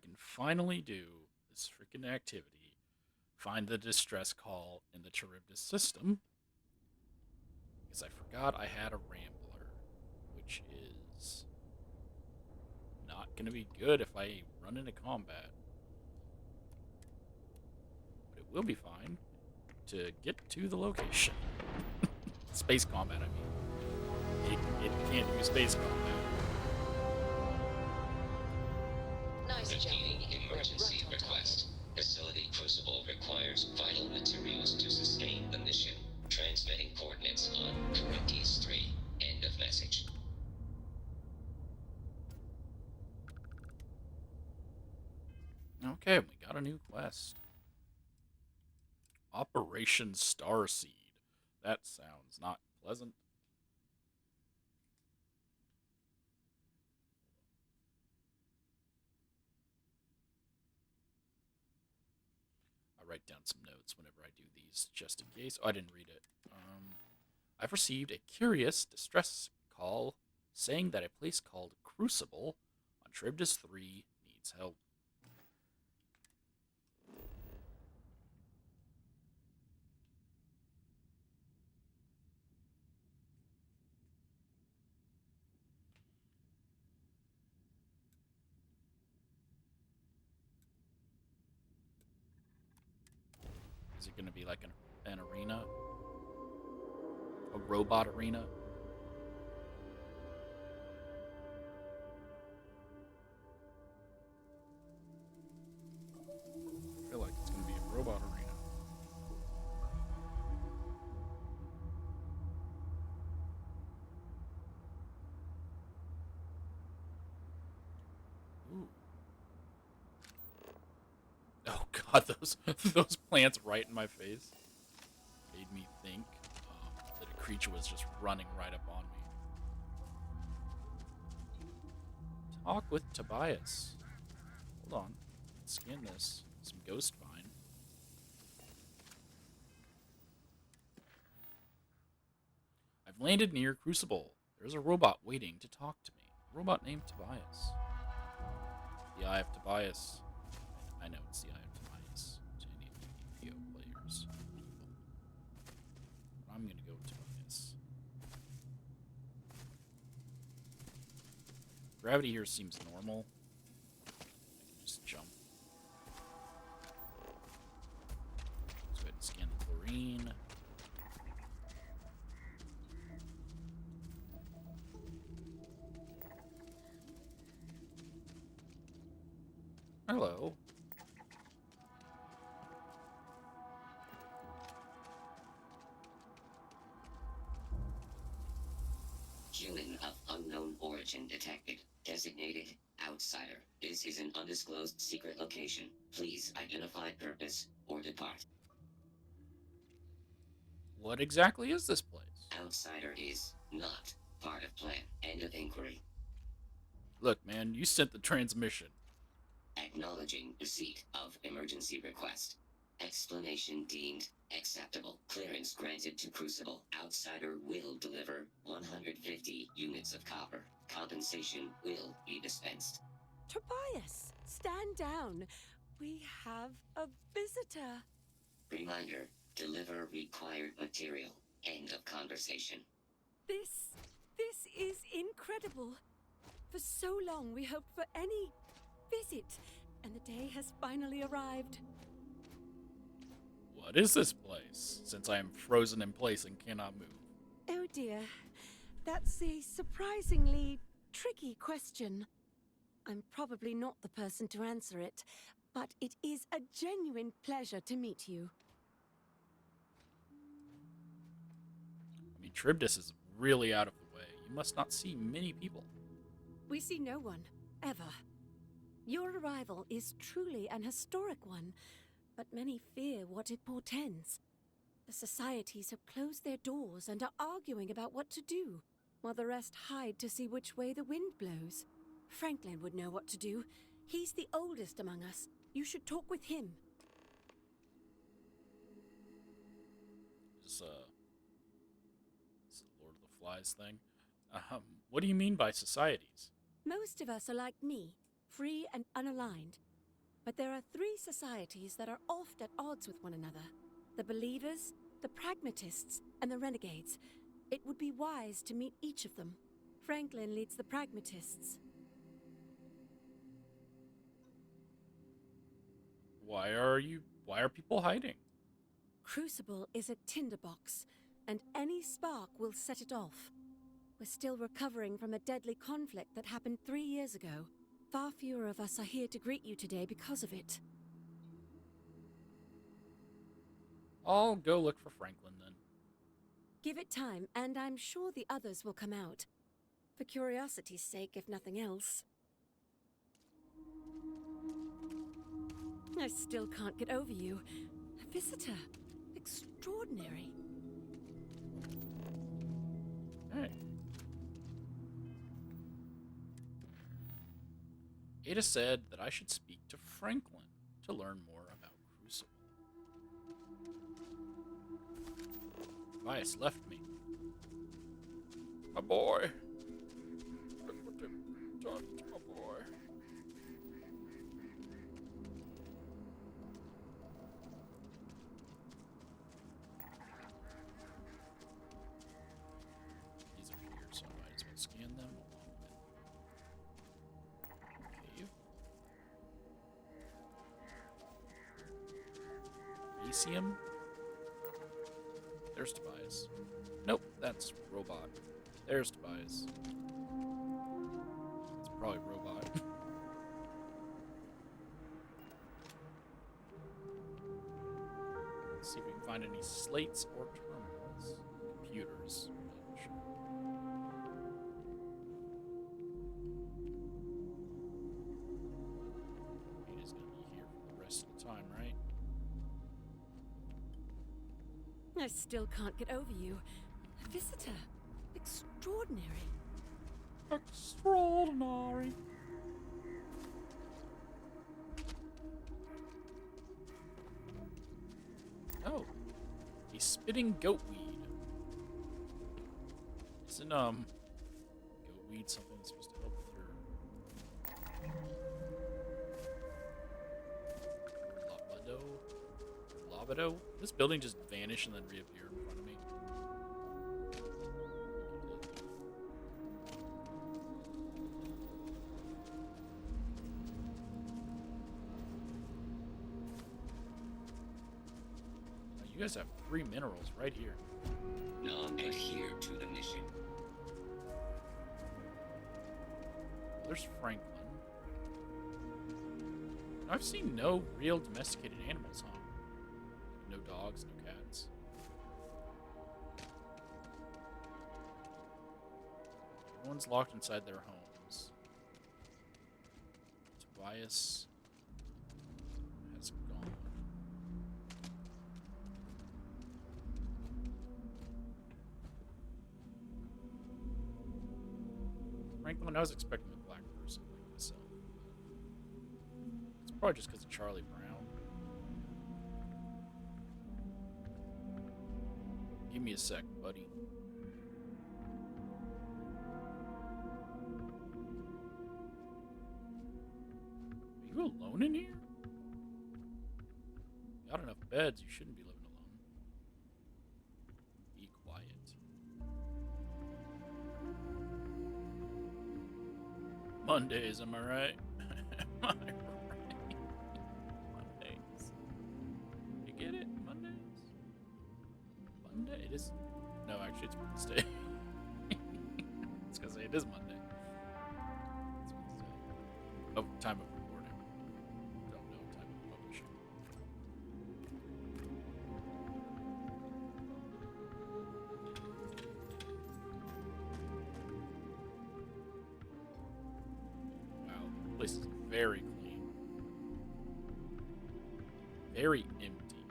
can finally do this freaking activity. Find the distress call in the Charybdis system. Because I forgot I had a Rambler, which is not going to be good if I run into combat. But it will be fine to get to the location. Space combat, I mean. It can't do space combat. Nice Repeating emergency request. Facility Crucible requires vital materials to sustain the mission. Transmitting coordinates on Charybdis 3. End of message. Okay, we got a new quest. Operation Starseed. That sounds not pleasant. I write down some notes whenever I do these, just in case. Oh, I didn't read it. I've received a curious distress call saying that a place called Crucible on Charybdis 3 needs help. Is it going to be like an arena? A robot arena? I feel like it's going to be a robot arena. Ooh. Oh god, those plants right in my face made me think that a creature was just running right up on me. Talk with Tobias. Hold on. Let's scan this. Some ghost vine. I've landed near Crucible. There's a robot waiting to talk to me. A robot named Tobias. The Eye of Tobias. I know it's the Eye of Tobias to any of the PvO players. I'm gonna go with Tobias. Gravity here seems normal. I can just jump. Let's go ahead and scan the chlorine. Hello. Human of unknown origin detected. Designated outsider. This is an undisclosed secret location. Please identify purpose or depart. What exactly is this place? Outsider is not part of plan. End of inquiry. Look, man, you sent the transmission. Acknowledging receipt of emergency request. Explanation deemed acceptable. Clearance granted to Crucible. Outsider will deliver 150 units of copper. Compensation will be dispensed. Tobias, stand down. We have a visitor. Reminder, deliver required material. End of conversation. This is incredible. For so long we hoped for any visit, and the day has finally arrived. What is this place, since I am frozen in place and cannot move? Oh dear, that's a surprisingly tricky question. I'm probably not the person to answer it, but it is a genuine pleasure to meet you. I mean, Charybdis is really out of the way. You must not see many people. We see no one, ever. Your arrival is truly an historic one, but many fear what it portends. The societies have closed their doors and are arguing about what to do, while the rest hide to see which way the wind blows. Franklin would know what to do. He's the oldest among us. You should talk with him. Is this a Lord of the Flies thing? What do you mean by societies? Most of us are like me, free and unaligned. But there are three societies that are oft at odds with one another. The Believers, the Pragmatists, and the Renegades. It would be wise to meet each of them. Franklin leads the Pragmatists. Why are people hiding? Crucible is a tinderbox, and any spark will set it off. We're still recovering from a deadly conflict that happened 3 years ago. Far fewer of us are here to greet you today because of it. I'll go look for Franklin then. Give it time, and I'm sure the others will come out. For curiosity's sake, if nothing else. I still can't get over you. A visitor. Extraordinary. Hey. Ada said that I should speak to Franklin to learn more about Crucible. Vice left me. My boy. Talk to my boy. These are here, so I might as well scan them along with cave. Elysium. There's Tobias. Nope, that's robot. There's Tobias. It's probably robot. Let's see if we can find any slates or terminals. Computers. Doesn't show. Ada's gonna be here for the rest of the time, right? I still can't get over you. A visitor. Extraordinary. Extraordinary. Oh, a spitting goatweed. Isn't goatweed something that's supposed to help with your Labado? This building just vanished and then reappeared in front of me. You guys have 3 minerals right here. None adhere to the mission. There's Franklin. I've seen no real domesticated animals, huh? No dogs, no cats. Everyone's locked inside their homes. Tobias has gone. Franklin, I was expecting a black person like myself. It's probably just because of Charlie Brown. Give me a sec, buddy. Are you alone in here? Got enough beds, you shouldn't be living alone. Be quiet. Mondays, am I right? Am I right? Mondays. You get it? Mondays? Monday? It is. No, actually, it's Wednesday. It's because it is Monday. It's Wednesday. Oh, time of recording. Don't know time of publishing. Wow, the place is very clean. Very empty.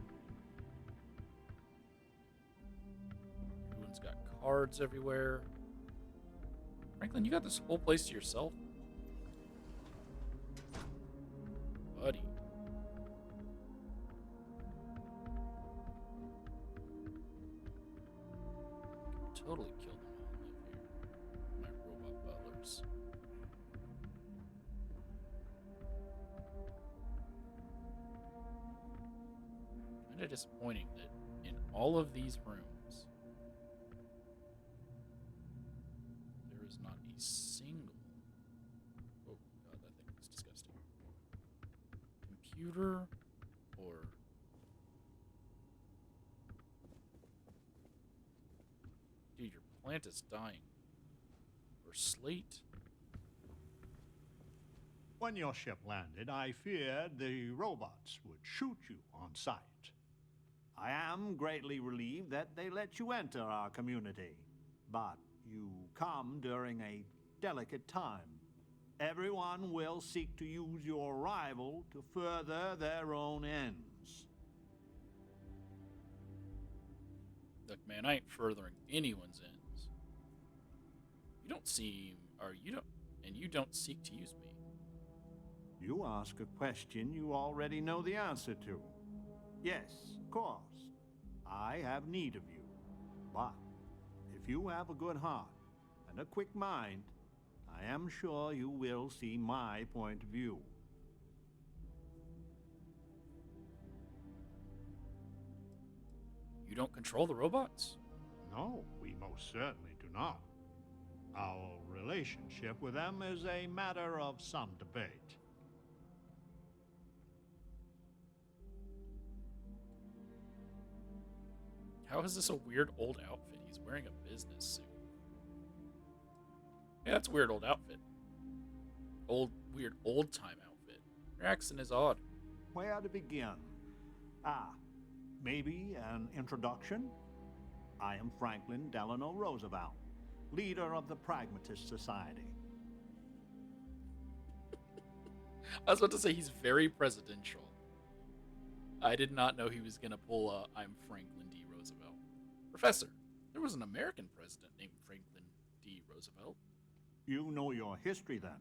Everyone's got cards everywhere. Franklin, you got this whole place to yourself? Buddy. Totally kill them all and live here. My robot butlers. kind of disappointing that in all of these rooms, there is not a single. Oh god, that thing looks disgusting. Computer or. Dude, your plant is dying. Or slate? When your ship landed, I feared the robots would shoot you on sight. I am greatly relieved that they let you enter our community. But you come during a delicate time. Everyone will seek to use your arrival to further their own ends. Look, man, I ain't furthering anyone's ends. You don't seem, or you don't, and you don't seek to use me. You ask a question you already know the answer to. Yes, of course. I have need of you. But if you have a good heart and a quick mind, I am sure you will see my point of view. You don't control the robots? No, we most certainly do not. Our relationship with them is a matter of some debate. How is this a weird old outfit? He's wearing a business suit. Yeah, that's a weird old outfit. Weird old time outfit. Your accent is odd. Where to begin? Maybe an introduction? I am Franklin Delano Roosevelt, leader of the Pragmatist Society. I was about to say he's very presidential. I did not know he was going to pull a I'm Franklin D. Roosevelt. Professor, there was an American president named Franklin D. Roosevelt. You know your history then.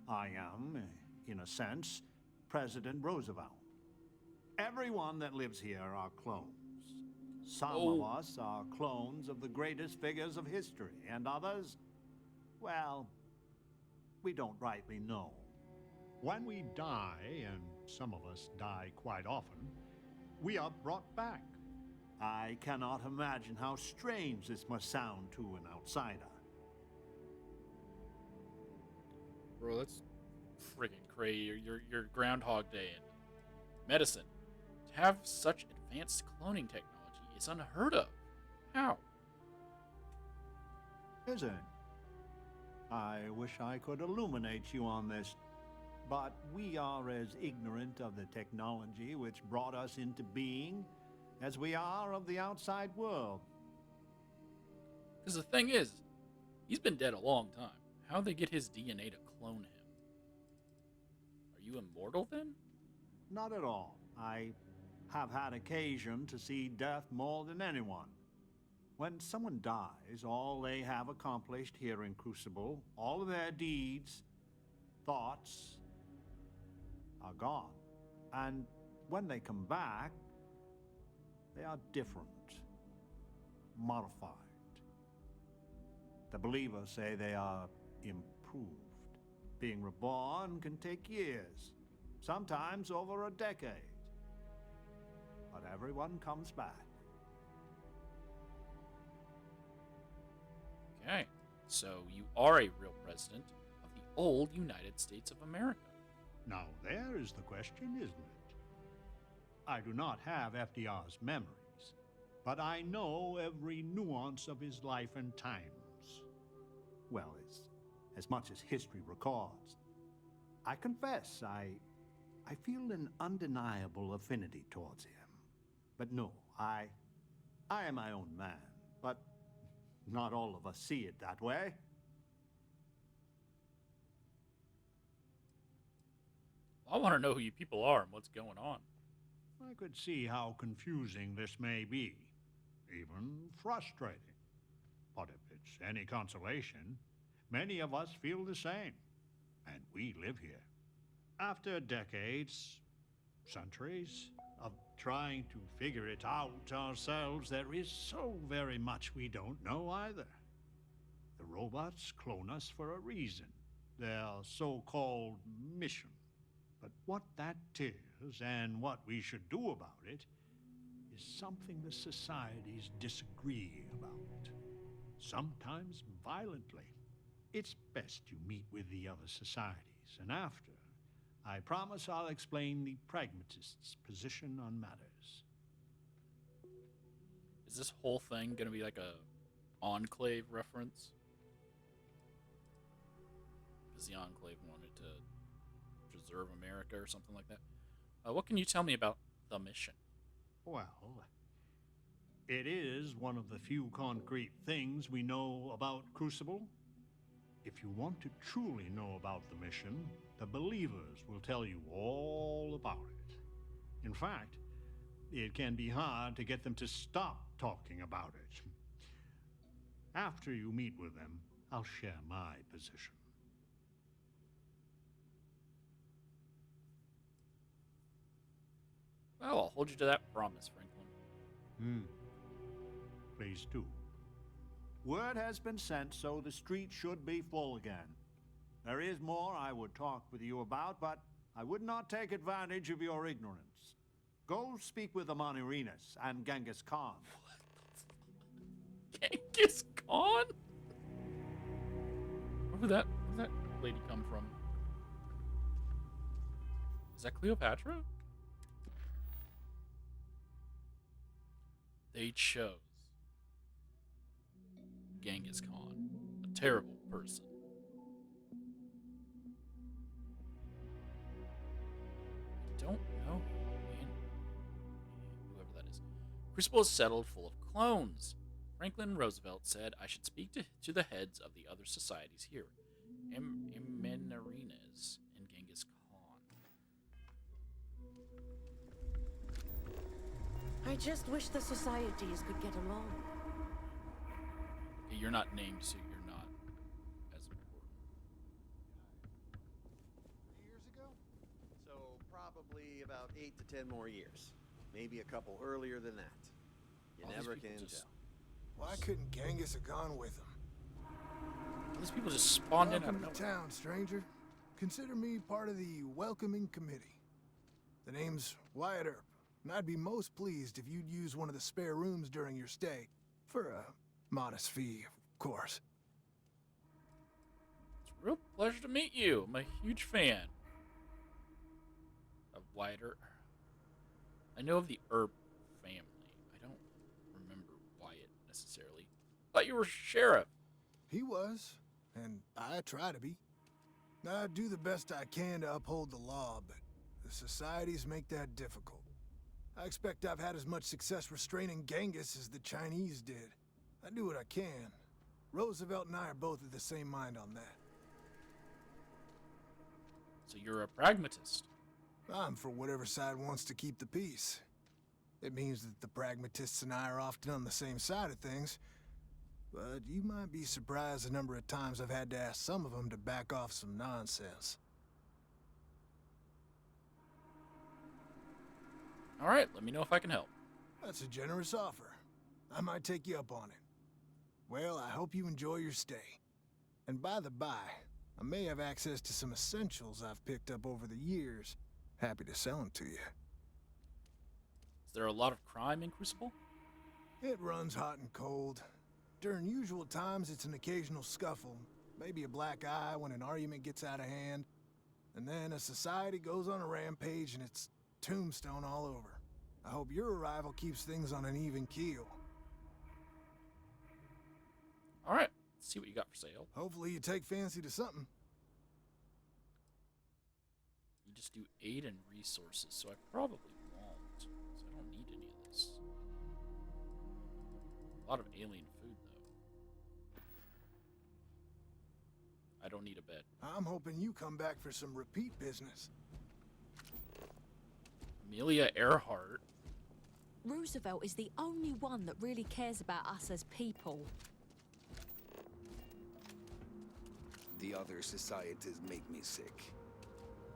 I am, in a sense, President Roosevelt. Everyone that lives here are clones. Some of us are clones of the greatest figures of history, and others, well, we don't rightly know. When we die, and some of us die quite often, we are brought back. I cannot imagine how strange this must sound to an outsider. Bro, that's friggin' crazy. Your Groundhog Day and medicine. To have such advanced cloning technology is unheard of. How? Is it? I wish I could illuminate you on this, but we are as ignorant of the technology which brought us into being as we are of the outside world. Because the thing is, he's been dead a long time. How'd they get his DNA to clone him? Are you immortal then? Not at all. I have had occasion to see death more than anyone. When someone dies, all they have accomplished here in Crucible, all of their deeds, thoughts, are gone. And when they come back, they are different, modified. The believers say they are improved. Being reborn can take years, sometimes over a decade. But everyone comes back. Okay, so you are a real president of the old United States of America. Now there is the question, isn't it? I do not have FDR's memories, but I know every nuance of his life and times. Well, as much as history records. I confess, I feel an undeniable affinity towards him. But no, I am my own man, but not all of us see it that way. I want to know who you people are and what's going on. I could see how confusing this may be, even frustrating. But if it's any consolation, many of us feel the same, and we live here. After decades, centuries, of trying to figure it out ourselves, there is so very much we don't know either. The robots clone us for a reason, their so-called mission. But what that is and what we should do about it is something the societies disagree about, sometimes violently. It's best you meet with the other societies, and after, I promise I'll explain the pragmatists' position on matters. Is this whole thing gonna be like a Enclave reference? Because the Enclave wanted to preserve America or something like that. What can you tell me about the mission? Well, it is one of the few concrete things we know about Crucible. If you want to truly know about the mission, the believers will tell you all about it. In fact, it can be hard to get them to stop talking about it. After you meet with them, I'll share my position. Well, I'll hold you to that promise, Franklin. Please do. Word has been sent, so the street should be full again. There is more I would talk with you about, but I would not take advantage of your ignorance. Go speak with the Monirinas and Genghis Khan. Genghis Khan? Where'd that lady come from? Is that Cleopatra? They chose Genghis Khan, a terrible person. I don't know, man. Whoever that is. Crucible is settled full of clones. Franklin Roosevelt said I should speak to the heads of the other societies here. Menarinas and Genghis Khan. I just wish the societies could get along. Okay, you're not named, so you're not as important. 3 years ago? So probably about 8 to 10 more years. Maybe a couple earlier than that. You All these never people can just- tell. Why couldn't Genghis have gone with him? These people just spawned in out of Welcome to nowhere. town, stranger. Consider me part of the welcoming committee. The name's Wyatt Earp, and I'd be most pleased if you'd use one of the spare rooms during your stay. For a modest fee, of course. It's a real pleasure to meet you. I'm a huge fan of Wyatt Earp. I know of the Earp family. I don't remember Wyatt necessarily. Thought you were sheriff. He was, and I try to be. I do the best I can to uphold the law, but the societies make that difficult. I expect I've had as much success restraining Genghis as the Chinese did. I do what I can. Roosevelt and I are both of the same mind on that. So you're a pragmatist. I'm for whatever side wants to keep the peace. It means that the pragmatists and I are often on the same side of things, but you might be surprised the number of times I've had to ask some of them to back off some nonsense. All right, let me know if I can help. That's a generous offer. I might take you up on it. Well, I hope you enjoy your stay. And by the by, I may have access to some essentials I've picked up over the years. Happy to sell them to you. Is there a lot of crime in Crucible? It runs hot and cold. During usual times, it's an occasional scuffle, maybe a black eye when an argument gets out of hand, and then a society goes on a rampage and it's tombstone all over. I hope your arrival keeps things on an even keel. All right, let's see what you got for sale. Hopefully you take fancy to something. You just do aid and resources, so I probably won't. So I don't need any of this. A lot of alien food, though. I don't need a bed. I'm hoping you come back for some repeat business. Amelia Earhart. Roosevelt is the only one that really cares about us as people. The other societies make me sick.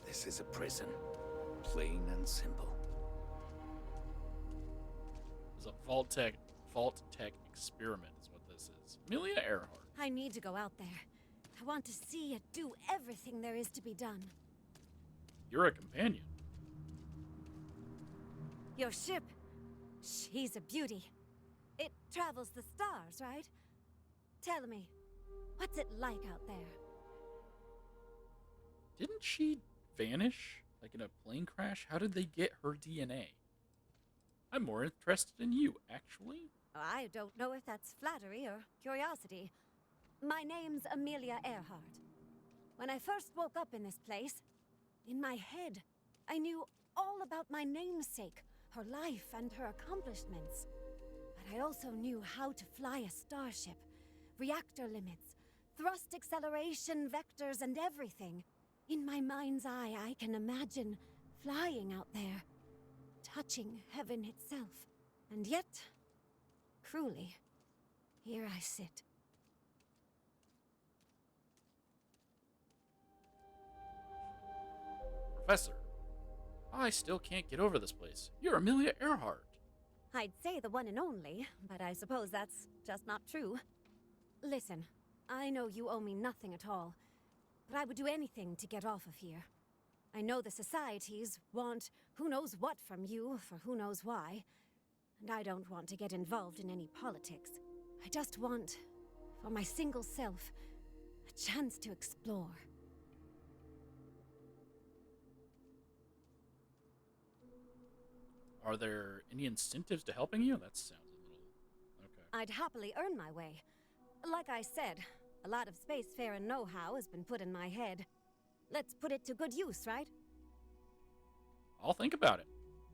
This is a prison. Plain and simple. It's a Vault Tech experiment is what this is. Amelia Earhart. I need to go out there. I want to see and do everything there is to be done. You're a companion. Your ship. She's a beauty. It travels the stars, right? Tell me, what's it like out there? Didn't she vanish, like in a plane crash? How did they get her DNA? I'm more interested in you, actually. I don't know if that's flattery or curiosity. My name's Amelia Earhart. When I first woke up in this place, in my head, I knew all about my namesake, her life and her accomplishments. But I also knew how to fly a starship, reactor limits, thrust acceleration vectors and everything. In my mind's eye, I can imagine flying out there, touching heaven itself. And yet, cruelly, here I sit. Professor, I still can't get over this place. You're Amelia Earhart. I'd say the one and only, but I suppose that's just not true. Listen, I know you owe me nothing at all, but I would do anything to get off of here. I know the societies want who knows what from you for who knows why, and I don't want to get involved in any politics. I just want, for my single self, a chance to explore. Are there any incentives to helping you? That sounds a little... Okay. I'd happily earn my way. Like I said, a lot of spacefaring know-how has been put in my head. Let's put it to good use, right? I'll think about it.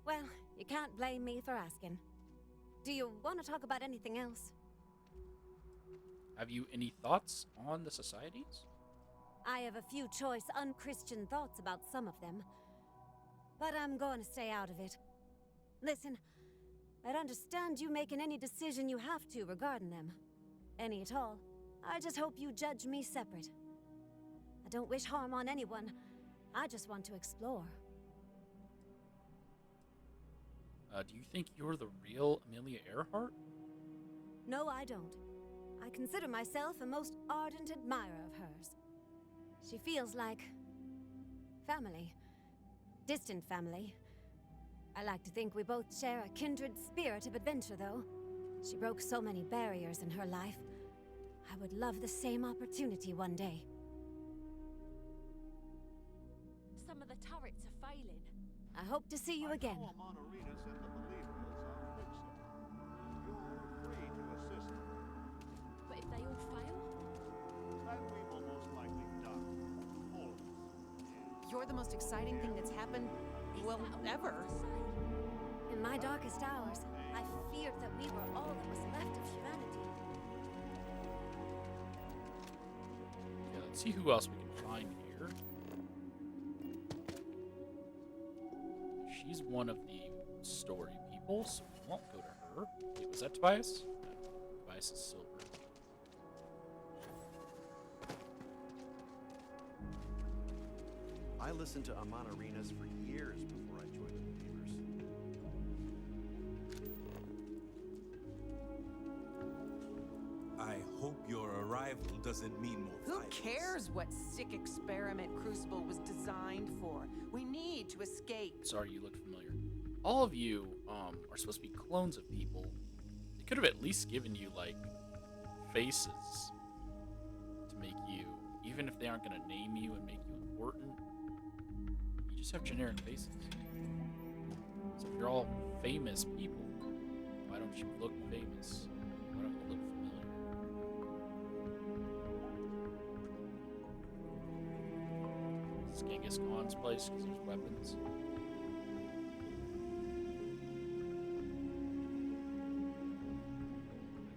Well, you can't blame me for asking. Do you want to talk about anything else? Have you any thoughts on the societies? I have a few choice unchristian thoughts about some of them. But I'm going to stay out of it. Listen, I'd understand you making any decision you have to regarding them. Any at all. I just hope you judge me separate. I don't wish harm on anyone. I just want to explore. Do you think you're the real Amelia Earhart? No, I don't. I consider myself a most ardent admirer of hers. She feels like family. Distant family. I like to think we both share a kindred spirit of adventure, though. She broke so many barriers in her life. I would love the same opportunity one day. Some of the turrets are failing. I hope to see you again. I know Amon Arenas and the believers are fixing. You're free to assist them. But if they all fail? That we will most likely done. All of us. You're the most exciting thing that's happened, well, ever. In my darkest hours, I feared that we were all that was left of humanity. Yeah, let's see who else we can find here. She's one of the story people, so we won't go to her. Wait, was that Tobias? No, Tobias is silver. I listened to Amon Arenas for years before I joined the Believers. I hope your arrival doesn't mean more Who violence. cares what sick experiment Crucible was designed for? We need to escape. Sorry, you look familiar. All of you are supposed to be clones of people. They could have at least given you, like, faces to make you, even if they aren't going to name you and make you important, you just have generic faces. So if you're all famous people, why don't you look famous? Why don't you look familiar? It's Genghis Khan's place because there's weapons.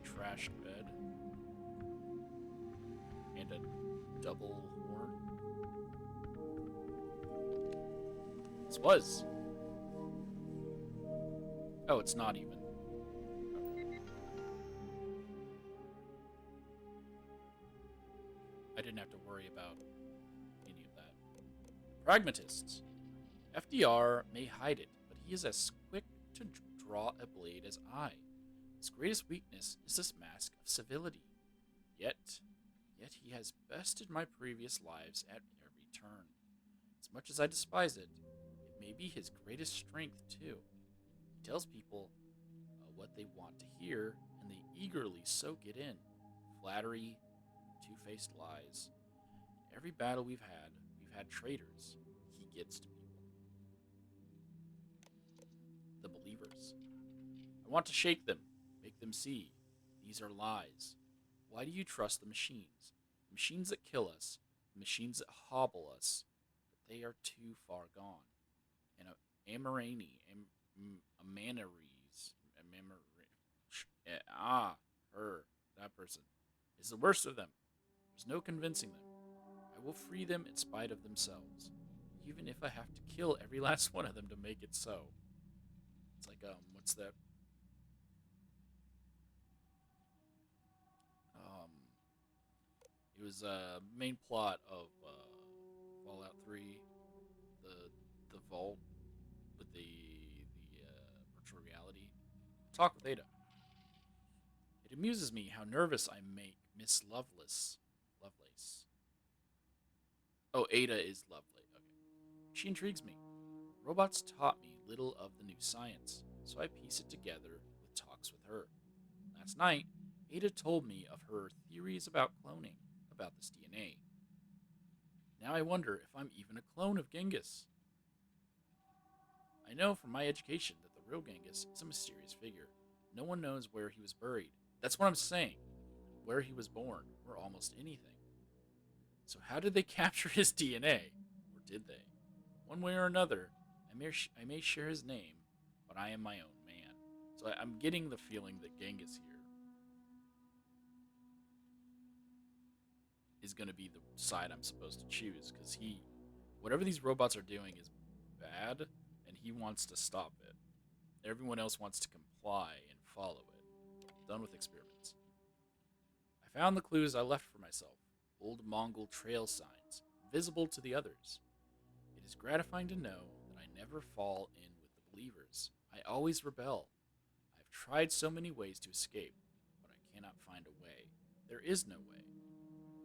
Trashed bed. And a double horn. This was. Oh, it's not even. I didn't have to worry about any of that. Pragmatists. FDR may hide it, but he is as quick to draw a blade as I. His greatest weakness is this mask of civility. Yet he has bested my previous lives at every turn. As much as I despise it, it may be his greatest strength, too. He tells people what they want to hear, and they eagerly soak it in. Flattery, two-faced lies. Every battle we've had traitors. He gets to people. The believers. I want to shake them, make them see. These are lies. Why do you trust the machines? The machines that kill us, the machines that hobble us, but they are too far gone. And Amarani, Amanaries, her, that person, is the worst of them. There's no convincing them. I will free them in spite of themselves, even if I have to kill every last one of them to make it so. It's like, what's that? It was a main plot of Fallout 3, the vault with the virtual reality. Talk with Ada. It amuses me how nervous I make Miss Lovelace. Oh, Ada is lovely. Okay. She intrigues me. Robots taught me little of the new science, so I piece it together with talks with her. Last night, Ada told me of her theories about cloning, about this DNA. Now I wonder if I'm even a clone of Genghis. I know from my education that the real Genghis is a mysterious figure. No one knows where he was buried. That's what I'm saying. Where he was born, or almost anything. So how did they capture his DNA? Or did they? One way or another, I may share his name, but I am my own man. So I'm getting the feeling that Genghis here is going to be the side I'm supposed to choose, because whatever these robots are doing is bad, and he wants to stop it. Everyone else wants to comply and follow it. Done with experiments. I found the clues I left for myself. Old Mongol trail signs, visible to the others. It is gratifying to know that I never fall in with the believers. I always rebel. I've tried so many ways to escape, but I cannot find a way. There is no way.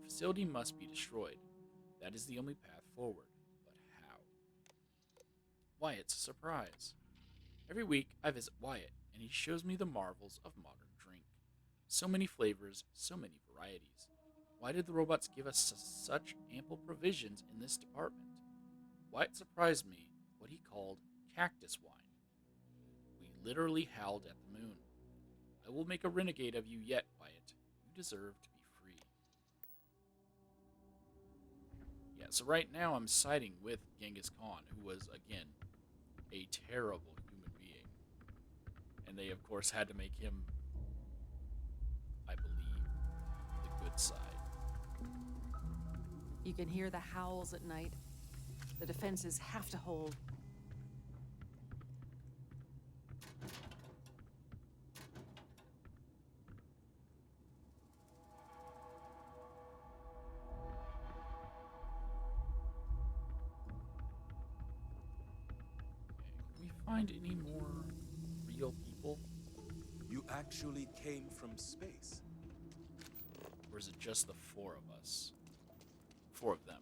The facility must be destroyed. That is the only path forward. But how? Wyatt's a surprise. Every week I visit Wyatt, and he shows me the marvels of modern drink. So many flavors, so many varieties. Why did the robots give us such ample provisions in this department? Wyatt surprised me with what he called cactus wine. We literally howled at the moon. I will make a renegade of you yet, Wyatt. You deserve to be free. Yeah, so right now I'm siding with Genghis Khan, who was, again, a terrible human being. And they, of course, had to make him, I believe, the good side. You can hear the howls at night. The defenses have to hold. Can we find any more real people? You actually came from space. Or is it just the four of us? Four of them.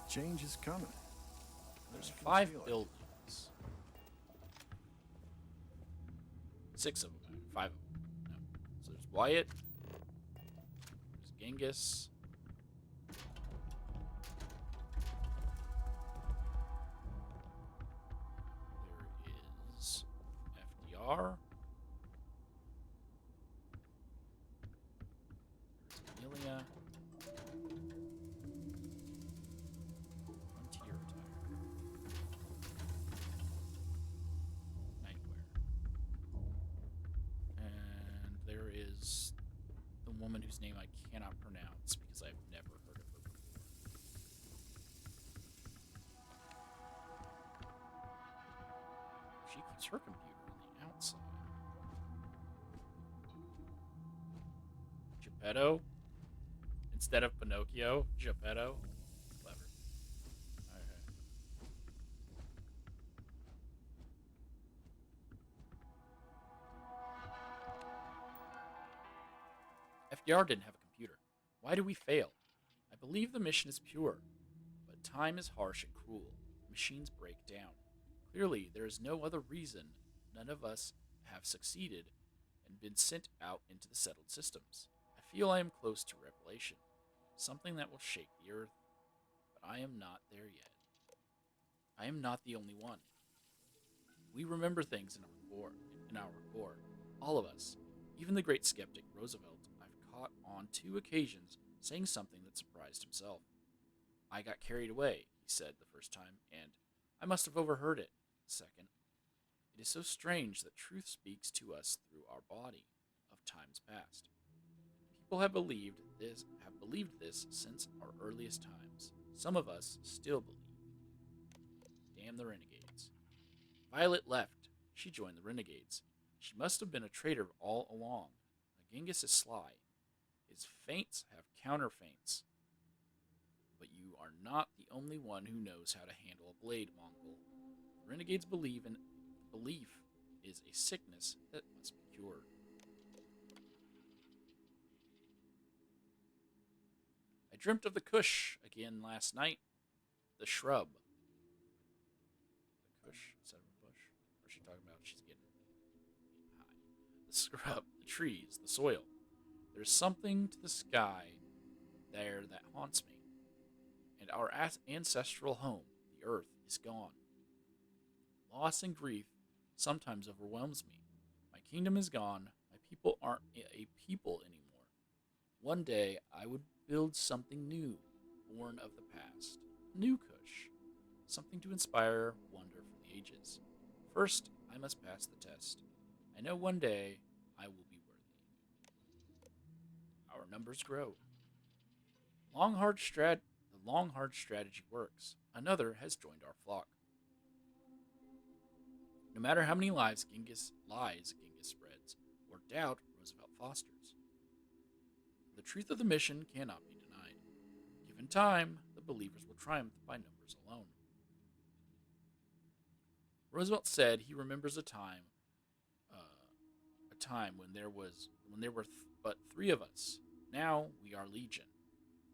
Change is coming. There's I can 5 feel it. buildings. 6 of them. 5 of them. No. So there's Wyatt. There's Genghis. There is FDR. There's Amelia. Frontier attire. Nightwear. And there is the woman whose name I cannot pronounce because I've never heard of her before. She keeps her computer on the outside. Geppetto? Instead of Pinocchio, Geppetto? Clever. Okay. FDR didn't have a computer. Why do we fail? I believe the mission is pure, but time is harsh and cruel. Machines break down. Clearly, there is no other reason none of us have succeeded and been sent out into the settled systems. I feel I am close to revelation, something that will shake the earth, but I am not there yet. I am not the only one. We remember things in our core. All of us, even the great skeptic Roosevelt, I've caught on 2 occasions saying something that surprised himself. I got carried away, he said the first time, and I must have overheard it the second. It is so strange that truth speaks to us through our body of times past. People have believed this since our earliest times. Some of us still believe. Damn the renegades. Violet left. She joined the renegades. She must have been a traitor all along. Genghis is sly. His feints have counterfeints. But you are not the only one who knows how to handle a blade, Mongol. The renegades believe in belief is a sickness that must be cured. I dreamt of the Kush again last night. The shrub. The Kush instead of a bush. What's she talking about? She's getting high. The scrub, the trees, the soil. There's something to the sky there that haunts me. And our ancestral home, the earth, is gone. Loss and grief sometimes overwhelms me. My kingdom is gone. My people aren't a people anymore. One day I would build something new, born of the past. New Kush. Something to inspire wonder for the ages. First, I must pass the test. I know one day I will be worthy. Our numbers grow. The long hard strategy works. Another has joined our flock. No matter how many Genghis spreads, or doubt Roosevelt fosters, the truth of the mission cannot be denied. Given time, the believers will triumph by numbers alone. Roosevelt said he remembers a time when there were but 3 of us. Now we are legion.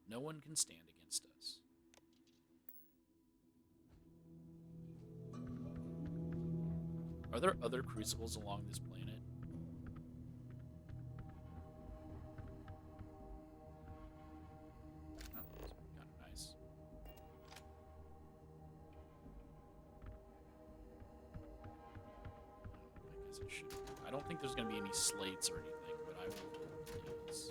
No one can stand against us. Are there other crucibles along this planet? Oh, that's kind of nice. I guess it should. I don't think there's going to be any slates or anything, but I will please.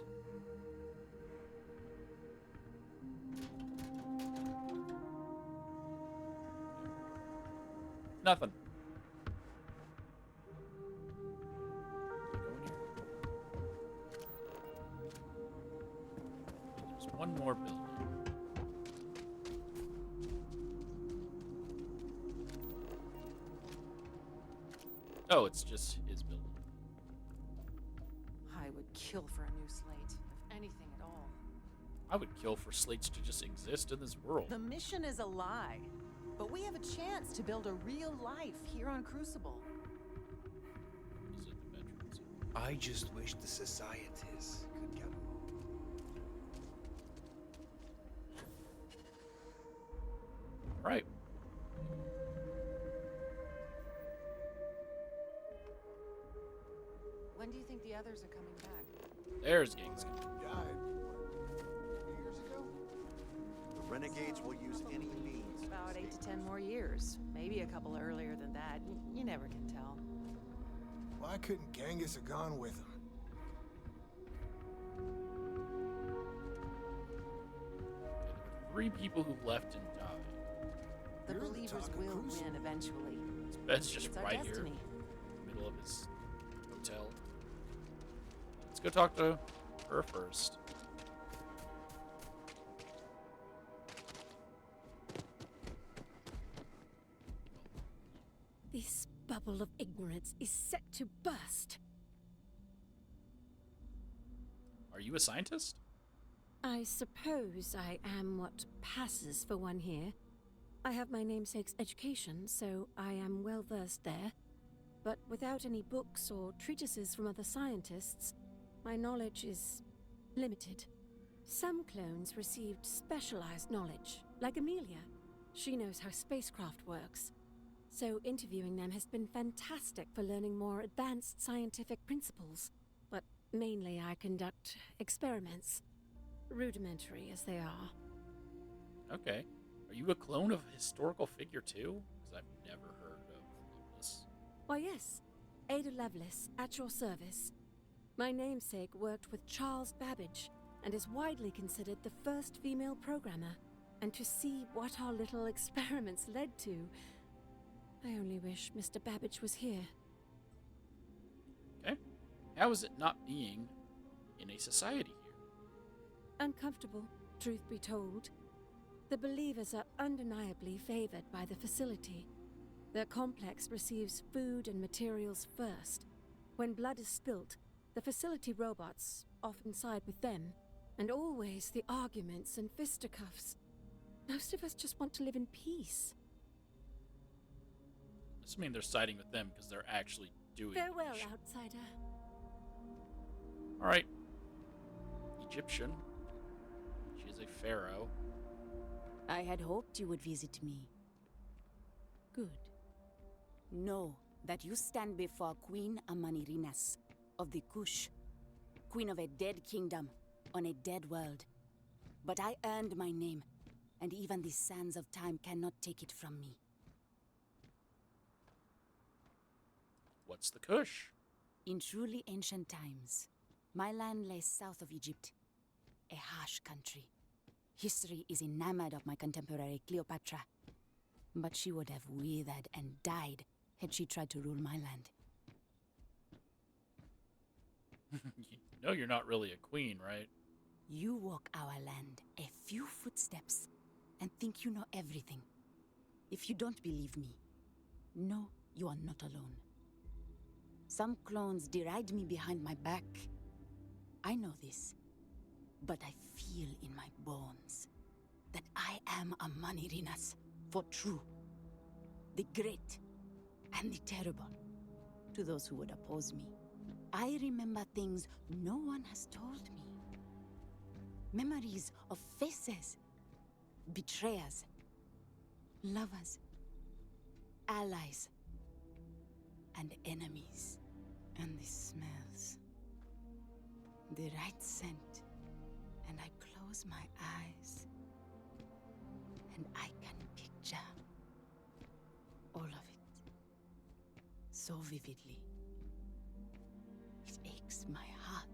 Nothing. There's one more building. Oh, it's just his building. I would kill for a new slate, if anything at all. I would kill for slates to just exist in this world. The mission is a lie, but we have a chance to build a real life here on Crucible. Is it the veterans? I just wish the societies could get along. Right. When do you think the others are coming back? There's gangs. Died, what, 2 years ago? The renegades will use any means. About 8 to 10 more years. Maybe a couple earlier than that. You never can tell. Why couldn't Genghis have gone with him? There were 3 people who left and died. The You're the believers talking will Crucible. win eventually. His bed's just It's our right destiny. here, middle of his hotel. Let's go talk to her first. This bubble of ignorance is set to burst. Are you a scientist? I suppose I am what passes for one here. I have my namesake's education, so I am well versed there. But without any books or treatises from other scientists, my knowledge is limited. Some clones received specialized knowledge, like Amelia. She knows how spacecraft works. So interviewing them has been fantastic for learning more advanced scientific principles. But mainly I conduct experiments, rudimentary as they are. Okay. Are you a clone of a historical figure too? Because I've never heard of this. Why yes, Ada Lovelace, at your service. My namesake worked with Charles Babbage, and is widely considered the first female programmer. And to see what our little experiments led to, I only wish Mr. Babbage was here. Okay. How is it not being in a society here? Uncomfortable, truth be told. The believers are undeniably favored by the facility. Their complex receives food and materials first. When blood is spilt, the facility robots often side with them, and always the arguments and fisticuffs. Most of us just want to live in peace. Assuming they're siding with them because they're actually doing Farewell, the mission. outsider. Alright. Egyptian. She is a pharaoh. I had hoped you would visit me. Good. Know that you stand before Queen Amanirinas of the Kush, queen of a dead kingdom on a dead world. But I earned my name, and even the sands of time cannot take it from me. What's the Kush? In truly ancient times, my land lay south of Egypt, a harsh country. History is enamored of my contemporary Cleopatra, but she would have withered and died had she tried to rule my land. You know you're not really a queen, right? You walk our land a few footsteps and think you know everything. If you don't believe me, know you are not alone. Some clones deride me behind my back. I know this, but I feel in my bones that I am a Manirinas for true. The great and the terrible, to those who would oppose me. I remember things no one has told me. Memories of faces, betrayers, lovers, allies, and enemies. And the smells. The right scent. And I close my eyes. And I can picture all of it. So vividly. It aches my heart.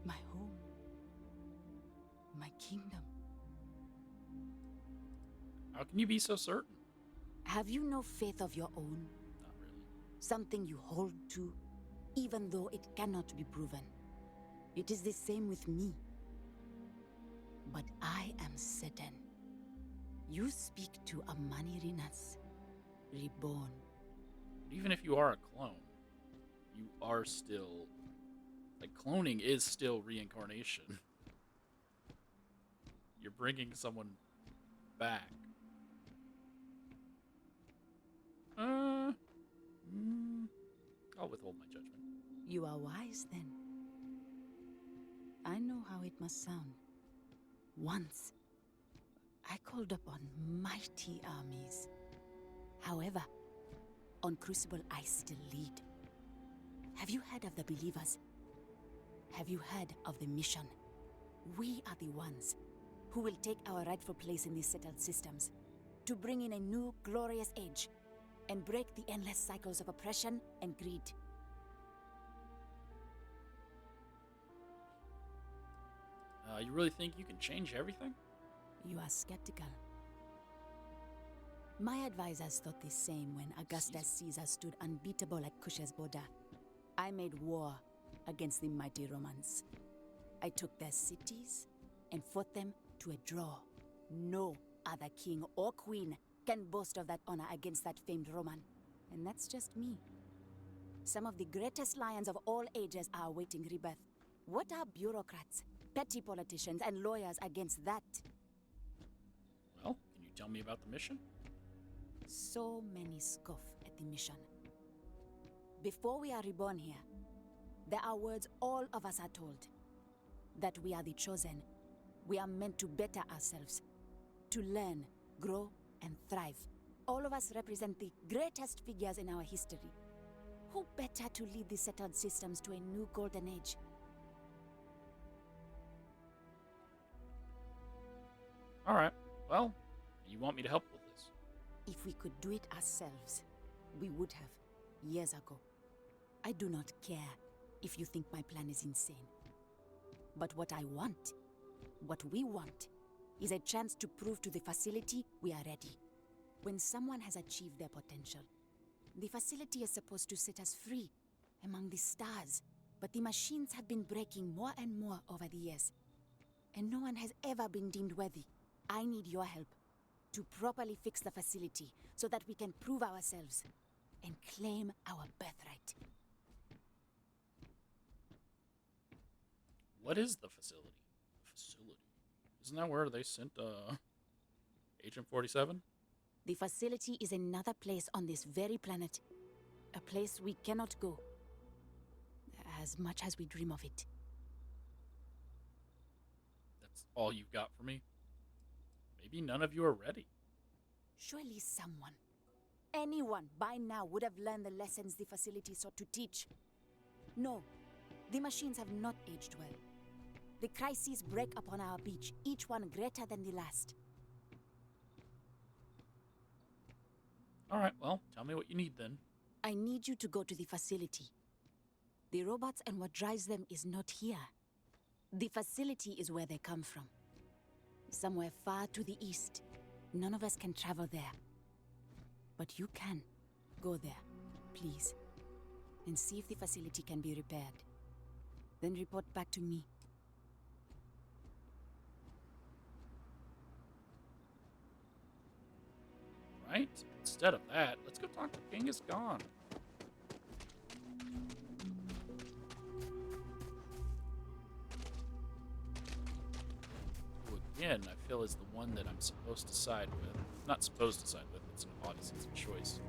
My home. My kingdom. How can you be so certain? Have you no faith of your own? Not really. Something you hold to, even though it cannot be proven. It is the same with me. But I am certain. You speak to a Manirinas, reborn. Even if you are a clone, you are still... Like, cloning is still reincarnation. You're bringing someone back. I'll withhold my judgment. You are wise then. I know how it must sound. Once, I called upon mighty armies. However, on Crucible I still lead. Have you heard of the believers? Have you heard of the mission? We are the ones who will take our rightful place in these settled systems, to bring in a new glorious age, and break the endless cycles of oppression and greed. You really think you can change everything? You are skeptical. My advisors thought the same when Augustus Caesar stood unbeatable at Kush's border. I made war against the mighty Romans. I took their cities and fought them to a draw. No other king or queen can boast of that honor against that famed Roman. And that's just me. Some of the greatest lions of all ages are awaiting rebirth. What are bureaucrats, petty politicians, and lawyers against that? Well, can you tell me about the mission? So many scoff at the mission. Before we are reborn here, there are words all of us are told. That we are the chosen. We are meant to better ourselves. To learn, grow, and thrive. All of us represent the greatest figures in our history. Who better to lead the settled systems to a new golden age? All right. Well, you want me to help with this? If we could do it ourselves, we would have, years ago. I do not care if you think my plan is insane. But what I want, what we want, is a chance to prove to the facility we are ready. When someone has achieved their potential, the facility is supposed to set us free among the stars. But the machines have been breaking more and more over the years, and no one has ever been deemed worthy. I need your help to properly fix the facility so that we can prove ourselves and claim our birthright. What is the facility? Facility? Isn't that where they sent Agent 47? The facility is another place on this very planet. A place we cannot go, as much as we dream of it. That's all you've got for me? Maybe none of you are ready. Surely someone, anyone by now would have learned the lessons the facility sought to teach. No, the machines have not aged well. The crises break upon our beach, each one greater than the last. All right, well, tell me what you need then. I need you to go to the facility. The robots and what drives them is not here. The facility is where they come from. Somewhere far to the east. None of us can travel there. But you can. Go there, please. And see if the facility can be repaired. Then report back to me. Right? Instead of that, let's go talk to Genghis Khan. Who again, I feel is the one that I'm supposed to side with. Not supposed to side with, it's obviously it's a choice.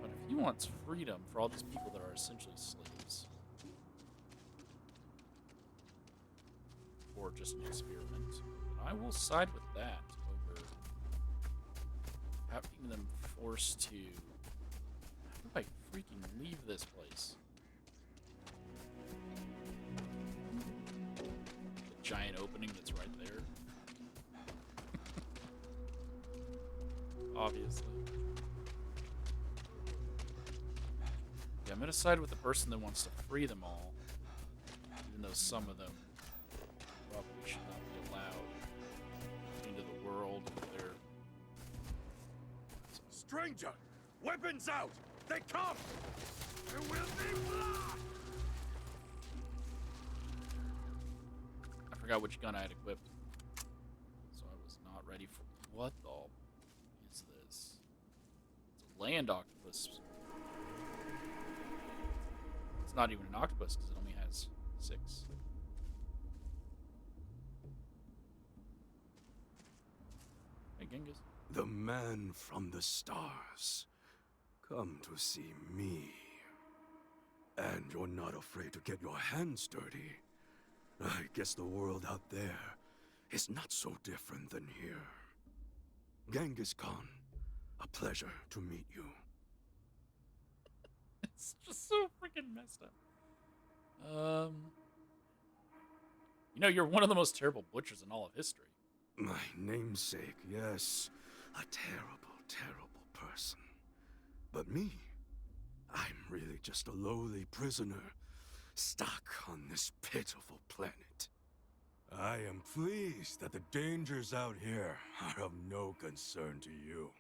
But if he wants freedom for all these people that are essentially slaves, or just an experiment, I will side with that over having them forced to... How do I freaking leave this place? The giant opening that's right there. Obviously. Yeah, I'm gonna side with the person that wants to free them all, even though some of them probably should not be allowed into the world of their... Stranger! Weapons out! They come! There will be blood! I forgot which gun I had equipped, so I was not ready for... What the is this? It's a land octopus. It's not even an octopus because it only has 6. Hey, Genghis. The man from the stars. Come to see me. And you're not afraid to get your hands dirty. I guess the world out there is not so different than here. Genghis Khan, a pleasure to meet you. It's just so freaking messed up. You know, you're one of the most terrible butchers in all of history. My namesake, yes. A terrible, terrible person. But me, I'm really just a lowly prisoner, stuck on this pitiful planet. I am pleased that the dangers out here are of no concern to you.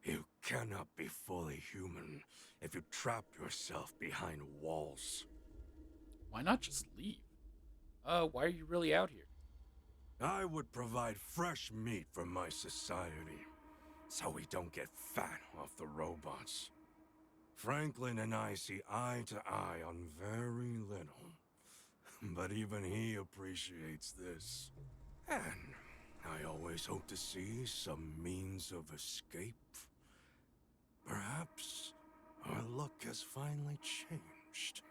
You cannot be fully human if you trap yourself behind walls. Why not just leave? Why are you really out here? I would provide fresh meat for my society, so we don't get fat off the robots. Franklin and I see eye to eye on very little, but even he appreciates this. And I always hope to see some means of escape. Perhaps our luck has finally changed.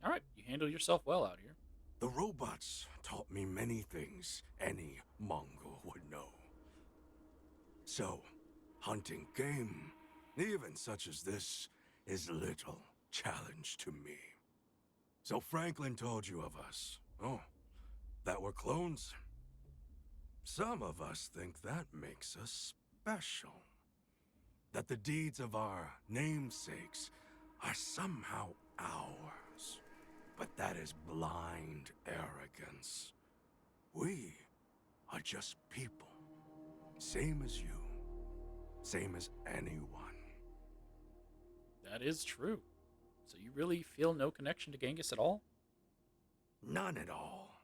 Alright, you handle yourself well out here. The robots taught me many things any Mongol would know. So, hunting game, even such as this, is little challenge to me. So Franklin told you of us. Oh, that we're clones? Some of us think that makes us special. That the deeds of our namesakes are somehow ours. But that is blind arrogance. We are just people. Same as you. Same as anyone. That is true. So you really feel no connection to Genghis at all? None at all.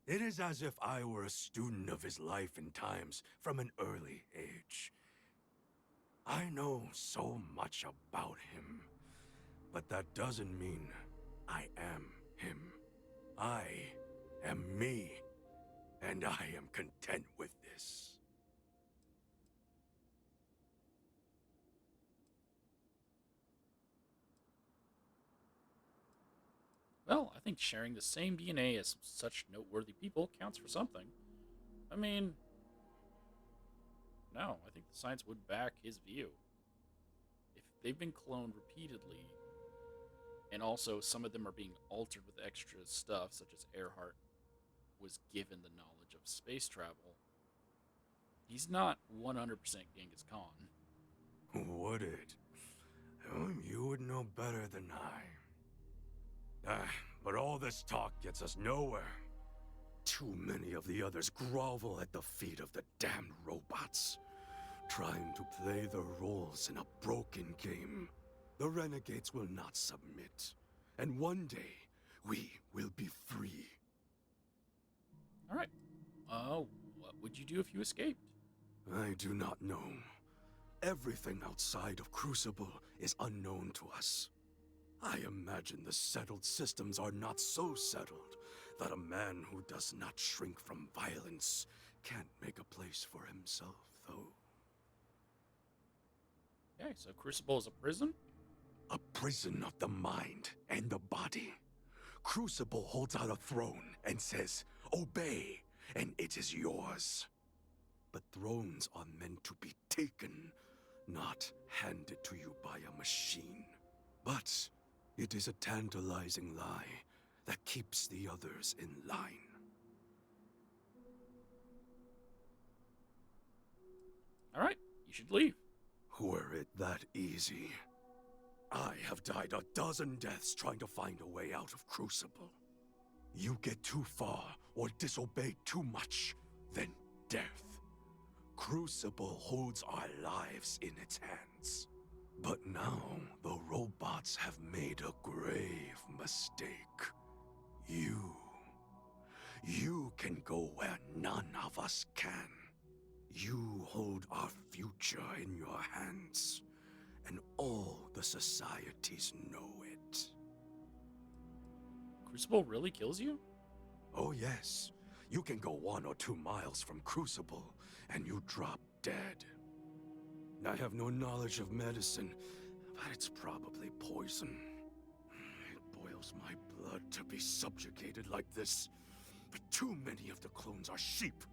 It is as if I were a student of his life and times from an early age. I know so much about him, but that doesn't mean I am him. I am me, and I am content with this. Well, I think sharing the same DNA as such noteworthy people counts for something. I mean, no, I think the science would back his view. If they've been cloned repeatedly, and also some of them are being altered with extra stuff, such as Earhart was given the knowledge of space travel, he's not 100% Genghis Khan. Would it? Oh, you would know better than I. But all this talk gets us nowhere. Too many of the others grovel at the feet of the damned robots, trying to play their roles in a broken game. The renegades will not submit, and one day, we will be free. Alright. What would you do if you escaped? I do not know. Everything outside of Crucible is unknown to us. I imagine the settled systems are not so settled that a man who does not shrink from violence can't make a place for himself, though. Okay, so Crucible is a prison? A prison of the mind and the body. Crucible holds out a throne and says, "Obey, and it is yours." But thrones are meant to be taken, not handed to you by a machine. But it is a tantalizing lie that keeps the others in line. Alright, you should leave. Were it that easy, I have died a dozen deaths trying to find a way out of Crucible. You get too far or disobey too much, then death. Crucible holds our lives in its hands. But now, the robots have made a grave mistake. You can go where none of us can. You hold our future in your hands, and all the societies know it. Crucible really kills you? Oh yes, you can go 1 or 2 miles from Crucible, and you drop dead. I have no knowledge of medicine, but it's probably poison. It boils my blood to be subjugated like this. But too many of the clones are sheep.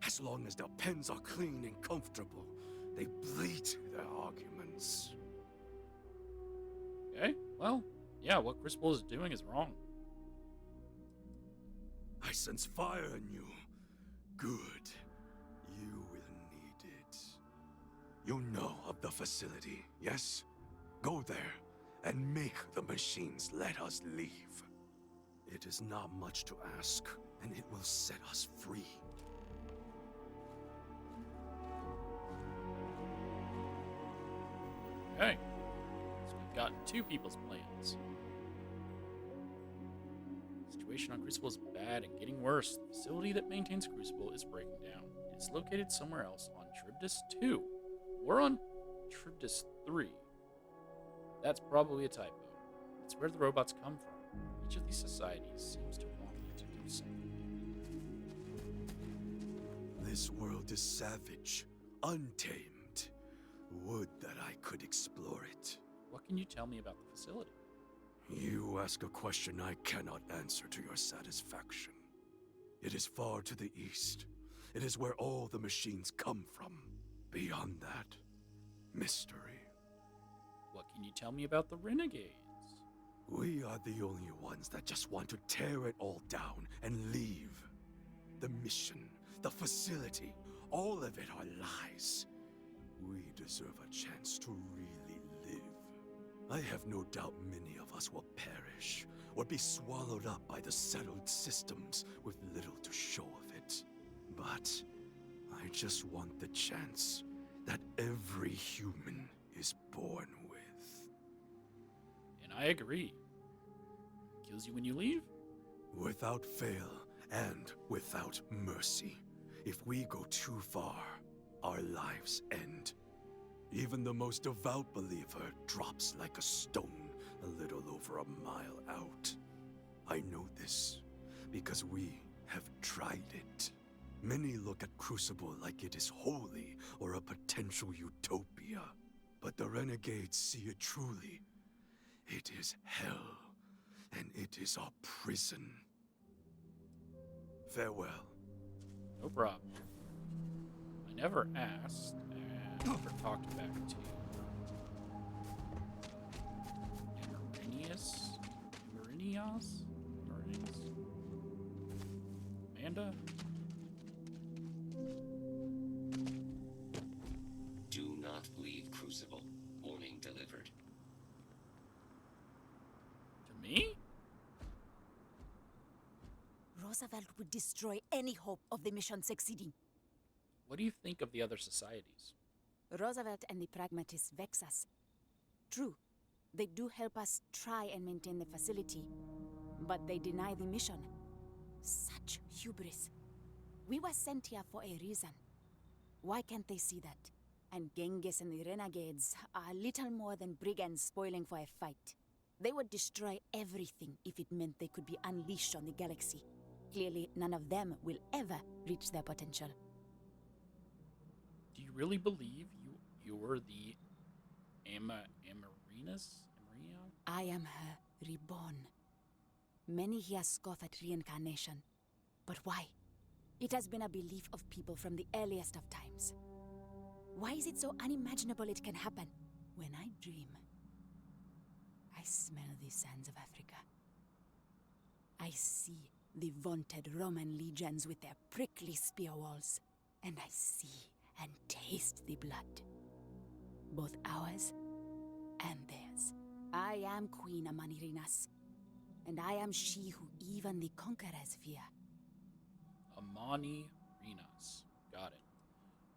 As long as their pens are clean and comfortable, they bleat their arguments. Okay, well, yeah, what Crucible is doing is wrong. I sense fire in you. Good. You will need it. You know of the facility, yes? Go there and make the machines let us leave. It is not much to ask, and it will set us free. Okay, so we've gotten 2 people's plans. The situation on Crucible is bad and getting worse. The facility that maintains Crucible is breaking down. It is located somewhere else on Tribdus 2. We're on Tribdus 3. That's probably a typo. It's where the robots come from. Each of these societies seems to want me to do something. This world is savage, untamed. Would that I could explore it. What can you tell me about the facility? You ask a question I cannot answer to your satisfaction. It is far to the east. It is where all the machines come from. Beyond that, mystery. What can you tell me about the renegades? We are the only ones that just want to tear it all down and leave. The mission, the facility, all of it are lies. We deserve a chance to really live. I have no doubt many of us will perish or be swallowed up by the settled systems with little to show of it. But I just want the chance that every human is born with. And I agree. Kills you when you leave? Without fail and without mercy. If we go too far, our lives end. Even the most devout believer drops like a stone a little over a mile out. I know this because we have tried it. Many look at Crucible like it is holy or a potential utopia. But the renegades see it truly. It is hell, and it is our prison. Farewell. No problem. I never asked and never talked back to Marinius? Marinias? Amanda? Do not leave Crucible. Warning delivered. To me? Roosevelt would destroy any hope of the mission succeeding. What do you think of the other societies? Roosevelt and the pragmatists vex us. True, they do help us try and maintain the facility, but they deny the mission. Such hubris. We were sent here for a reason. Why can't they see that? And Genghis and the renegades are little more than brigands spoiling for a fight. They would destroy everything if it meant they could be unleashed on the galaxy. Clearly, none of them will ever reach their potential. Do you really believe you're the Amarinas? Amaria? I am her reborn. Many here scoff at reincarnation. But why? It has been a belief of people from the earliest of times. Why is it so unimaginable it can happen? When I dream, I smell the sands of Africa. I see the vaunted Roman legions with their prickly spear walls. And I see and taste the blood. Both ours and theirs. I am Queen Amanirinas. And I am she who even the conquerors fear. Amani Rinas. Got it.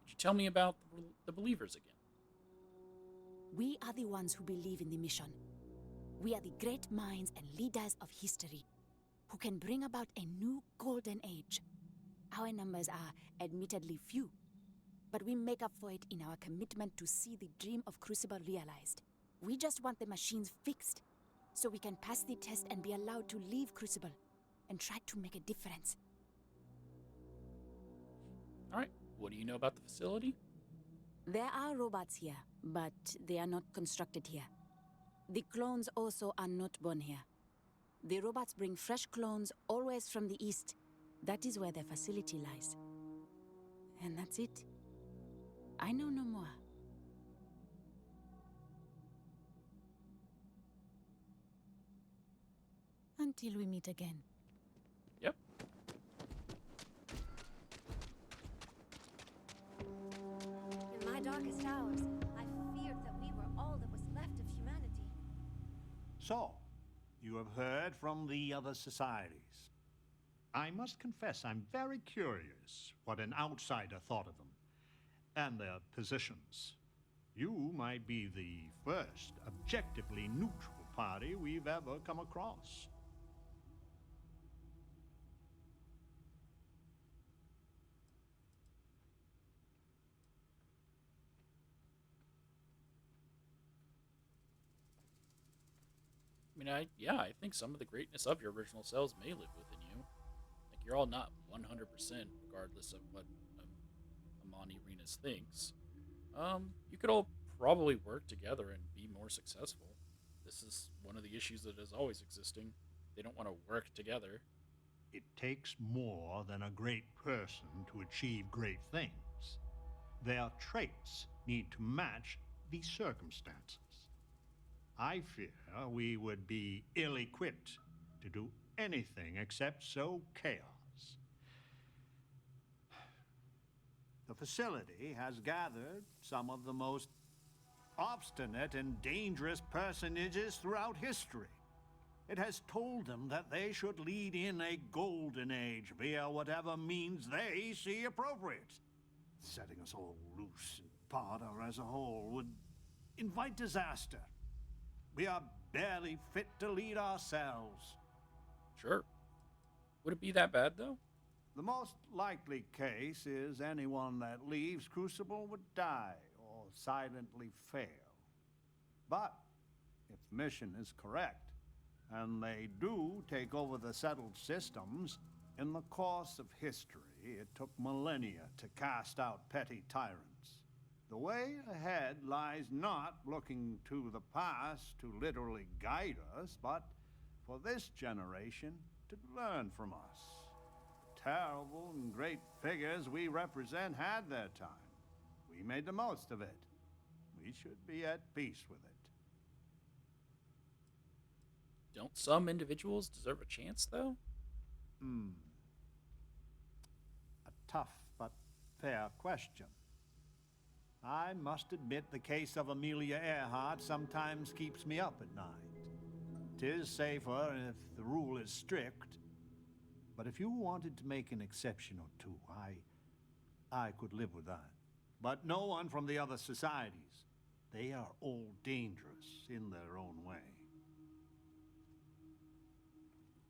Could you tell me about the believers again? We are the ones who believe in the mission. We are the great minds and leaders of history who can bring about a new golden age. Our numbers are admittedly few, but we make up for it in our commitment to see the dream of Crucible realized. We just want the machines fixed, so we can pass the test and be allowed to leave Crucible and try to make a difference. Alright, what do you know about the facility? There are robots here, but they are not constructed here. The clones also are not born here. The robots bring fresh clones always from the east. That is where their facility lies. And that's it. I know no more. Until we meet again. Yep. In my darkest hours, I feared that we were all that was left of humanity. So, you have heard from the other societies. I must confess I'm very curious what an outsider thought of them and their positions. You might be the first objectively neutral party we've ever come across. I think some of the greatness of your original selves may live within you. Like, you're all not 100% regardless of what Amani Renas thinks. You could all probably work together and be more successful. this is one of the issues that is always existing. They don't want to work together. It takes more than a great person to achieve great things. Their traits need to match the circumstances. I fear we would be ill-equipped to do anything except sow chaos. The facility has gathered some of the most obstinate and dangerous personages throughout history. It has told them that they should lead in a golden age via whatever means they see appropriate. Setting us all loose and part or as a whole would invite disaster. We are barely fit to lead ourselves. Sure. Would it be that bad, though? The most likely case is anyone that leaves Crucible would die or silently fail. But if the mission is correct, and they do take over the settled systems, in the course of history, it took millennia to cast out petty tyrants. The way ahead lies not looking to the past to literally guide us, but for this generation to learn from us. The terrible and great figures we represent had their time. We made the most of it. We should be at peace with it. Don't some individuals deserve a chance, though? A tough but fair question. I must admit the case of Amelia Earhart sometimes keeps me up at night. 'Tis safer if the rule is strict, but if you wanted to make an exception or two, I could live with that. But no one from the other societies. They are all dangerous in their own way.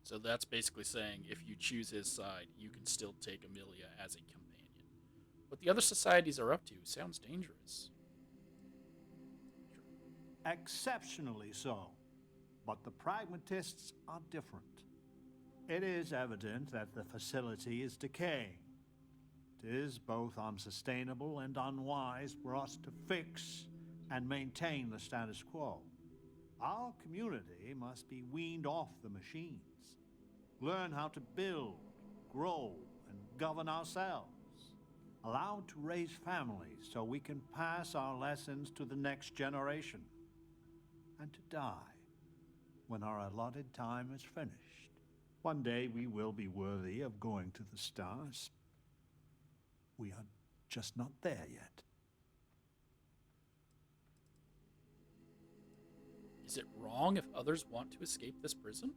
So that's basically saying if you choose his side, you can still take Amelia as a companion. What the other societies are up to sounds dangerous. Exceptionally so. But the pragmatists are different. It is evident that the facility is decaying. It is both unsustainable and unwise for us to fix and maintain the status quo. Our community must be weaned off the machines. Learn how to build, grow, and govern ourselves. Allowed to raise families so we can pass our lessons to the next generation. And to die when our allotted time is finished. One day we will be worthy of going to the stars. We are just not there yet. Is it wrong if others want to escape this prison?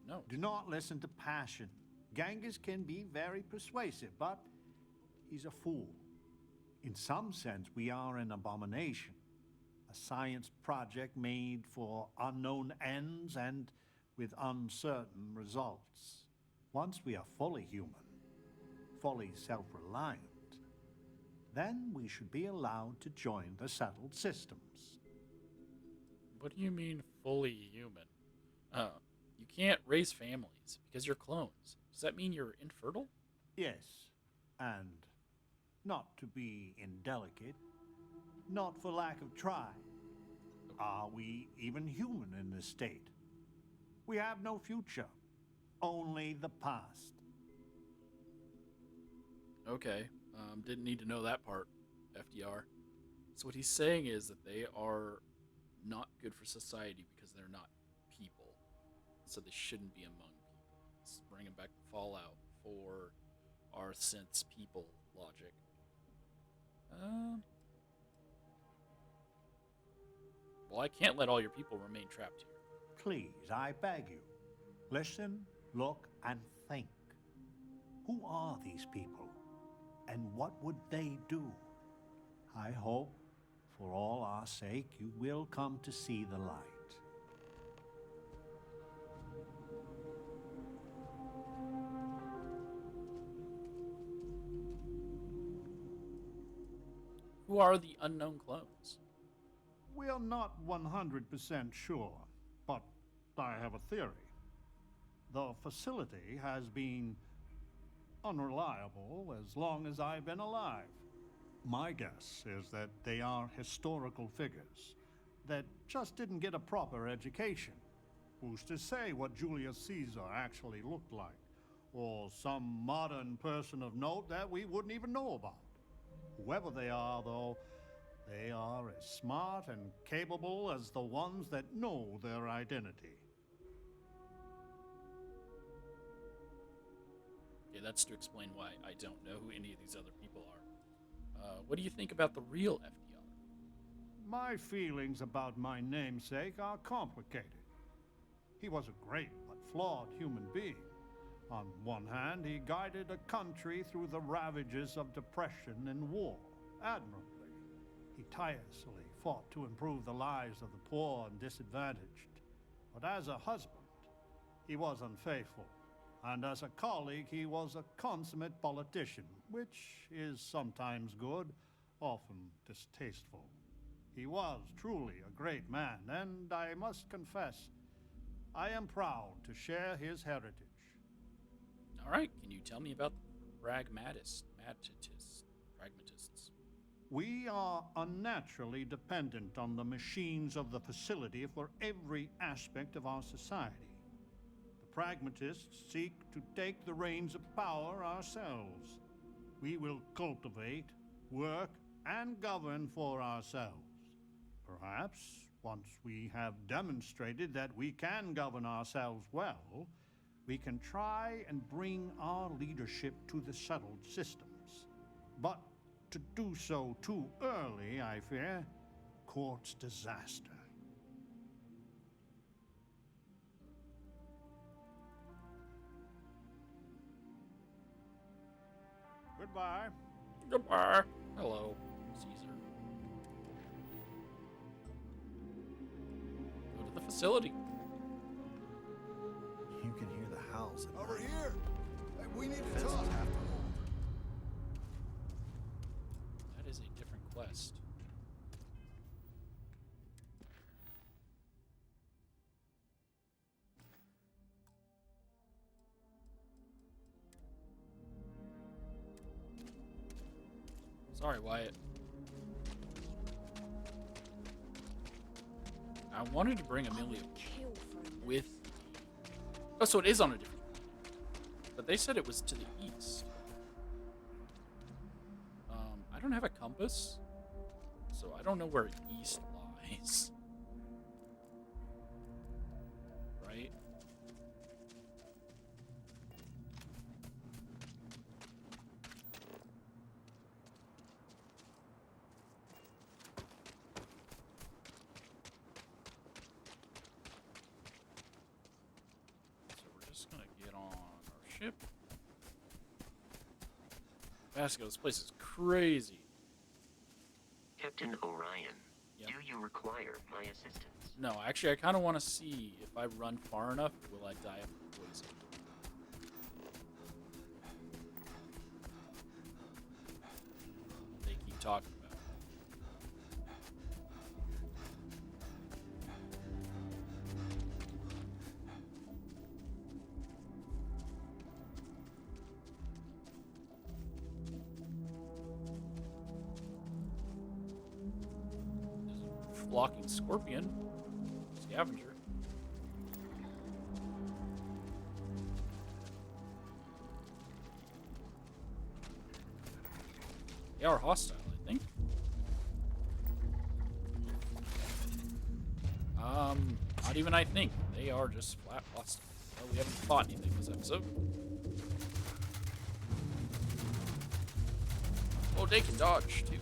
No. Do not listen to passion. Genghis can be very persuasive, but he's a fool. In some sense, we are an abomination. A science project made for unknown ends and with uncertain results. Once we are fully human, fully self-reliant, then we should be allowed to join the settled systems. What do you mean fully human? You can't raise families because you're clones. Does that mean you're infertile? Yes, and not to be indelicate, not for lack of trying. Are we even human in this state? We have no future, only the past. Okay, didn't need to know that part, FDR. So what he's saying is that they are not good for society because they're not people. So they shouldn't be among people. This is bringing back the Fallout for our sense people logic. Well, I can't let all your people remain trapped here. Please, I beg you, listen, look, and think. Who are these people? And what would they do? I hope, for all our sake, you will come to see the light. Who are the unknown clones? We are not 100% sure, but I have a theory. The facility has been unreliable as long as I've been alive. My guess is that they are historical figures. that just didn't get a proper education. Who's to say what Julius Caesar actually looked like? Or some modern person of note that we wouldn't even know about? Whoever they are, though, they are as smart and capable as the ones that know their identity. Okay, that's to explain why I don't know who any of these other people are. What do you think about the real FDR? My feelings about my namesake are complicated. He was a great but flawed human being. On one hand, he guided a country through the ravages of depression and war admirably. He tirelessly fought to improve the lives of the poor and disadvantaged. But as a husband, he was unfaithful. And as a colleague, he was a consummate politician, which is sometimes good, often distasteful. He was truly a great man, and I must confess, I am proud to share his heritage. All right, can you tell me about the pragmatists? We are unnaturally dependent on the machines of the facility for every aspect of our society. The pragmatists seek to take the reins of power ourselves. We will cultivate, work, and govern for ourselves. Perhaps, once we have demonstrated that we can govern ourselves well, we can try and bring our leadership to the settled systems. But to do so too early, I fear, courts disaster. Goodbye. Goodbye. Hello, Caesar. Go to the facility. You can hear the howls. Over here! Hey, we need to Fences talk. have to hold. That is a different quest. Sorry, Wyatt. I wanted to bring Amelia with. Oh, so it is on a different. But they said it was to the east. I don't have a compass, so I don't know where east lies. Right? So we're just gonna get on our ship. Vasco, this place is crazy. Captain Orion, Yep. do you require my assistance? No, actually, I kind of want to see if I run far enough, will I die of poison? They keep talking about it. There's a flocking scorpion. Scavenger. They are hostile, I think. Not even I think. They are just flat hostile. Well, we haven't fought anything this episode. Oh, they can dodge, too.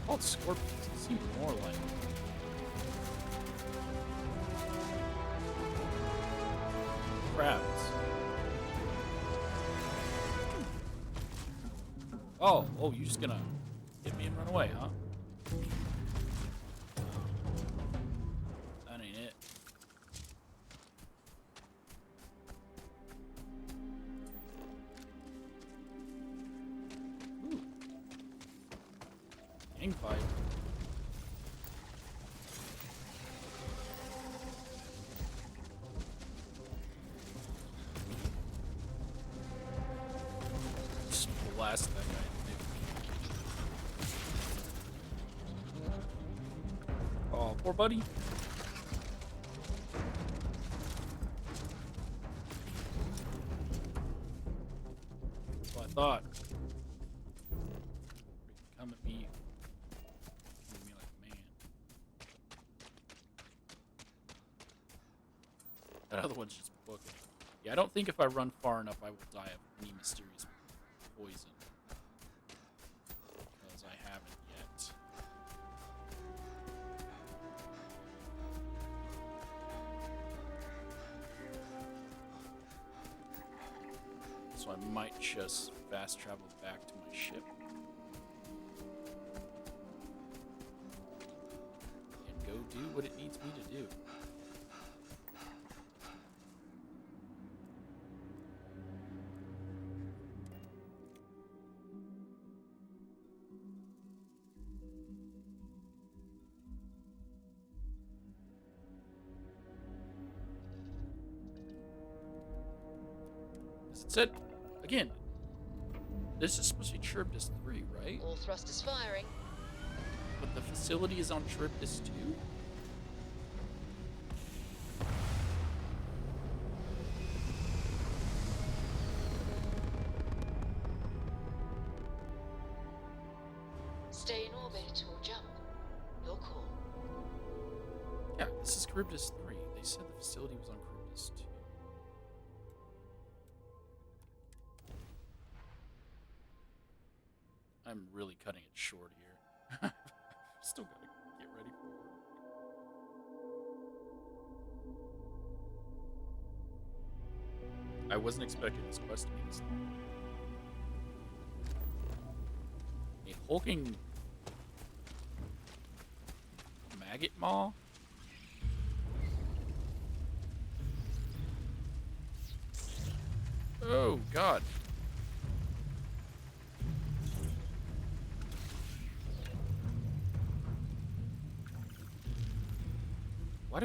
Called scorpions. They seem more like crabs. Oh, you just gonna hit me and run away, huh? That ain't it. Ooh. Gang fight. poor buddy. That's what I thought. Come at me. Come at me like a man. That other one's just booking. Yeah, I don't think if I run far enough I will die of any mysterious poison. Because I haven't yet. So I might just fast travel back to my ship. And go do what it needs me to do. It said, again, this is supposed to be Charybdis 3, right? All thrusters firing. But the facility is on Charybdis 2? Stay in orbit or jump. Your call. Yeah, this is Charybdis 3. They said the facility was on Charybdis 2. I'm really cutting it short here. Still gotta get ready for work. I wasn't expecting this quest to be this long. A hulking maggot maw? Oh, God.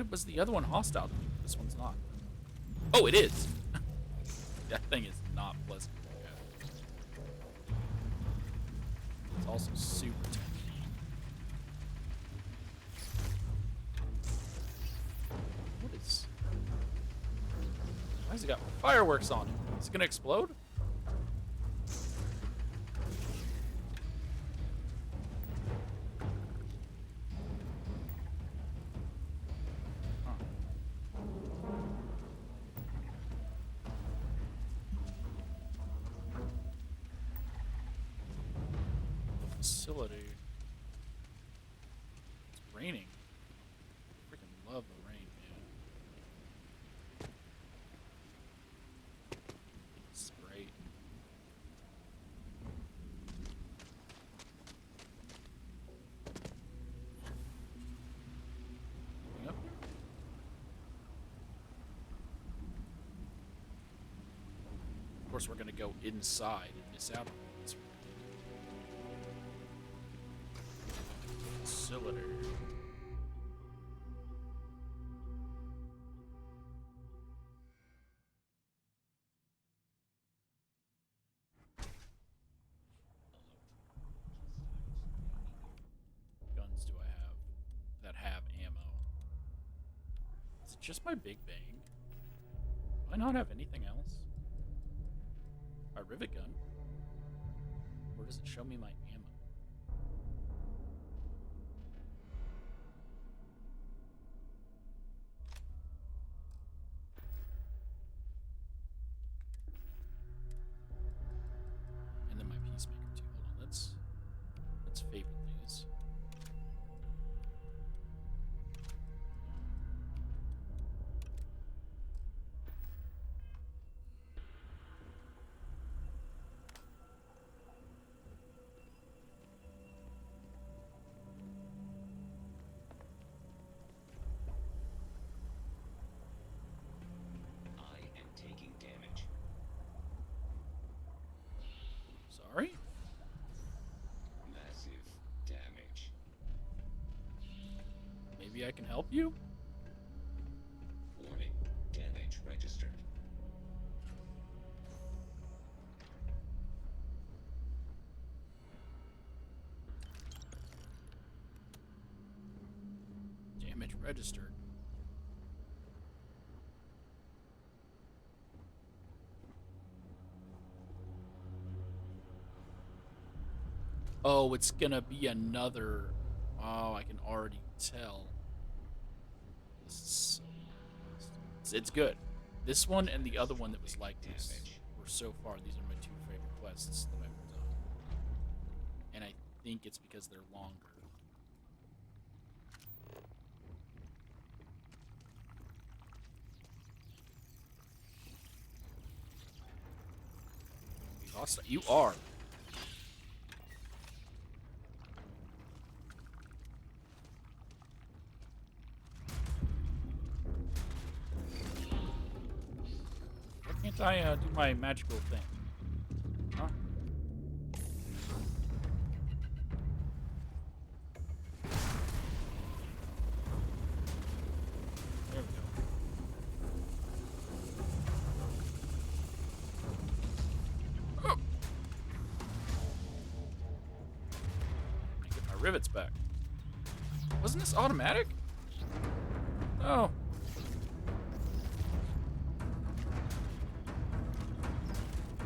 Was the other one hostile to me? This one's not. Oh, it is! That thing is not pleasant to look at. It's also super tempting. What is... Why has it got fireworks on it? Is it gonna explode? Facility. It's raining. I freaking love the rain, man. It's great. Yep. Of course, we're gonna go inside and miss out on this. Facility. Guns do I have that have ammo? Is it just my big bang? Do I not have anything else? My rivet gun? Or does it show me my ammo? And then my peacemaker too. Hold on, let's favorite these. I am taking damage. Sorry? Massive damage. Maybe I can help you? Warning. Damage registered. Damage registered. Oh, it's gonna be another. Oh, I can already tell. This is so. It's good. This one and the other one that was like this were so far. These are my two favorite quests that I've done, and I think it's because they're longer. You are. Why can't I do my magical thing? Huh? There we go. Oh. Get my rivets back. Wasn't this automatic? Oh.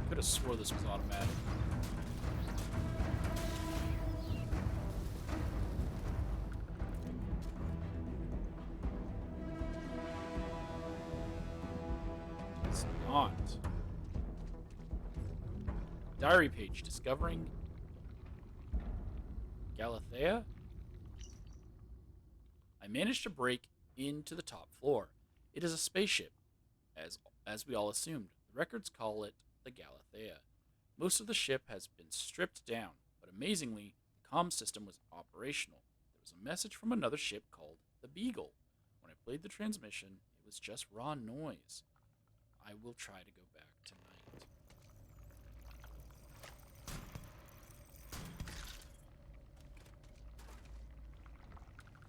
Could have swore this was automatic. It's not. Diary page discovering Galathea. I managed to break into the top floor. It is a spaceship, as we all assumed. The records call it the Galathea. Most of the ship has been stripped down, but amazingly, the comm system was operational. There was a message from another ship called the Beagle. When I played the transmission, it was just raw noise. I will try to go back tonight.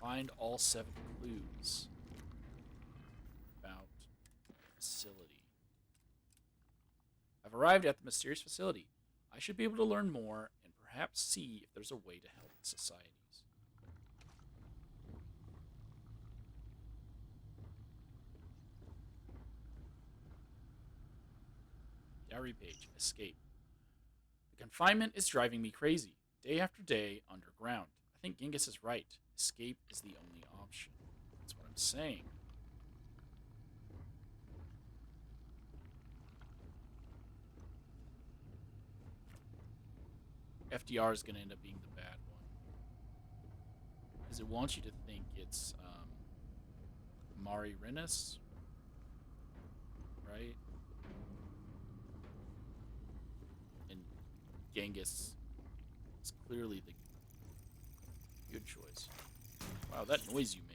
Find all 7 clues about the facility. I've arrived at the mysterious facility. I should be able to learn more and perhaps see if there's a way to help the societies. Diary page. Escape. The confinement is driving me crazy. Day after day, underground. I think Genghis is right. Escape is the only option. That's what I'm saying. FDR is going to end up being the bad one. Because it wants you to think it's Mari Renus, right? And Genghis is clearly the good choice. Wow, that noise you made.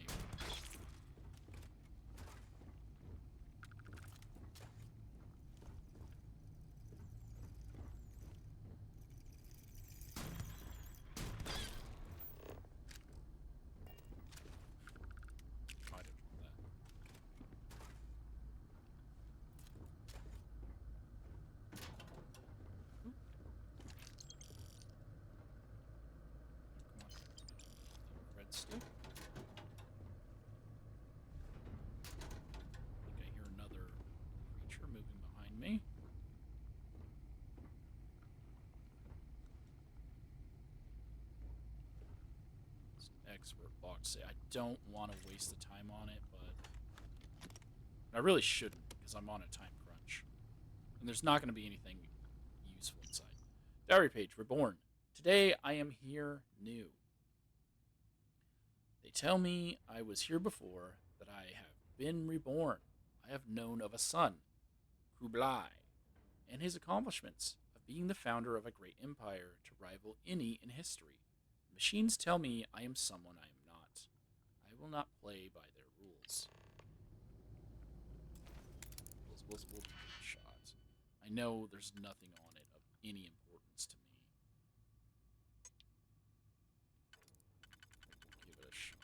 Stick. I think I hear another creature moving behind me. It's an expert box. I don't want to waste the time on it, but I really shouldn't because I'm on a time crunch. And there's not going to be anything useful inside. Diary page, reborn. Today I am here new. They tell me I was here before, that I have been reborn. I have known of a son, Kublai, and his accomplishments of being the founder of a great empire to rival any in history. The machines tell me I am someone I am not. I will not play by their rules. We'll give it a shot. I know there's nothing on it of any importance to me. We'll give it a shot.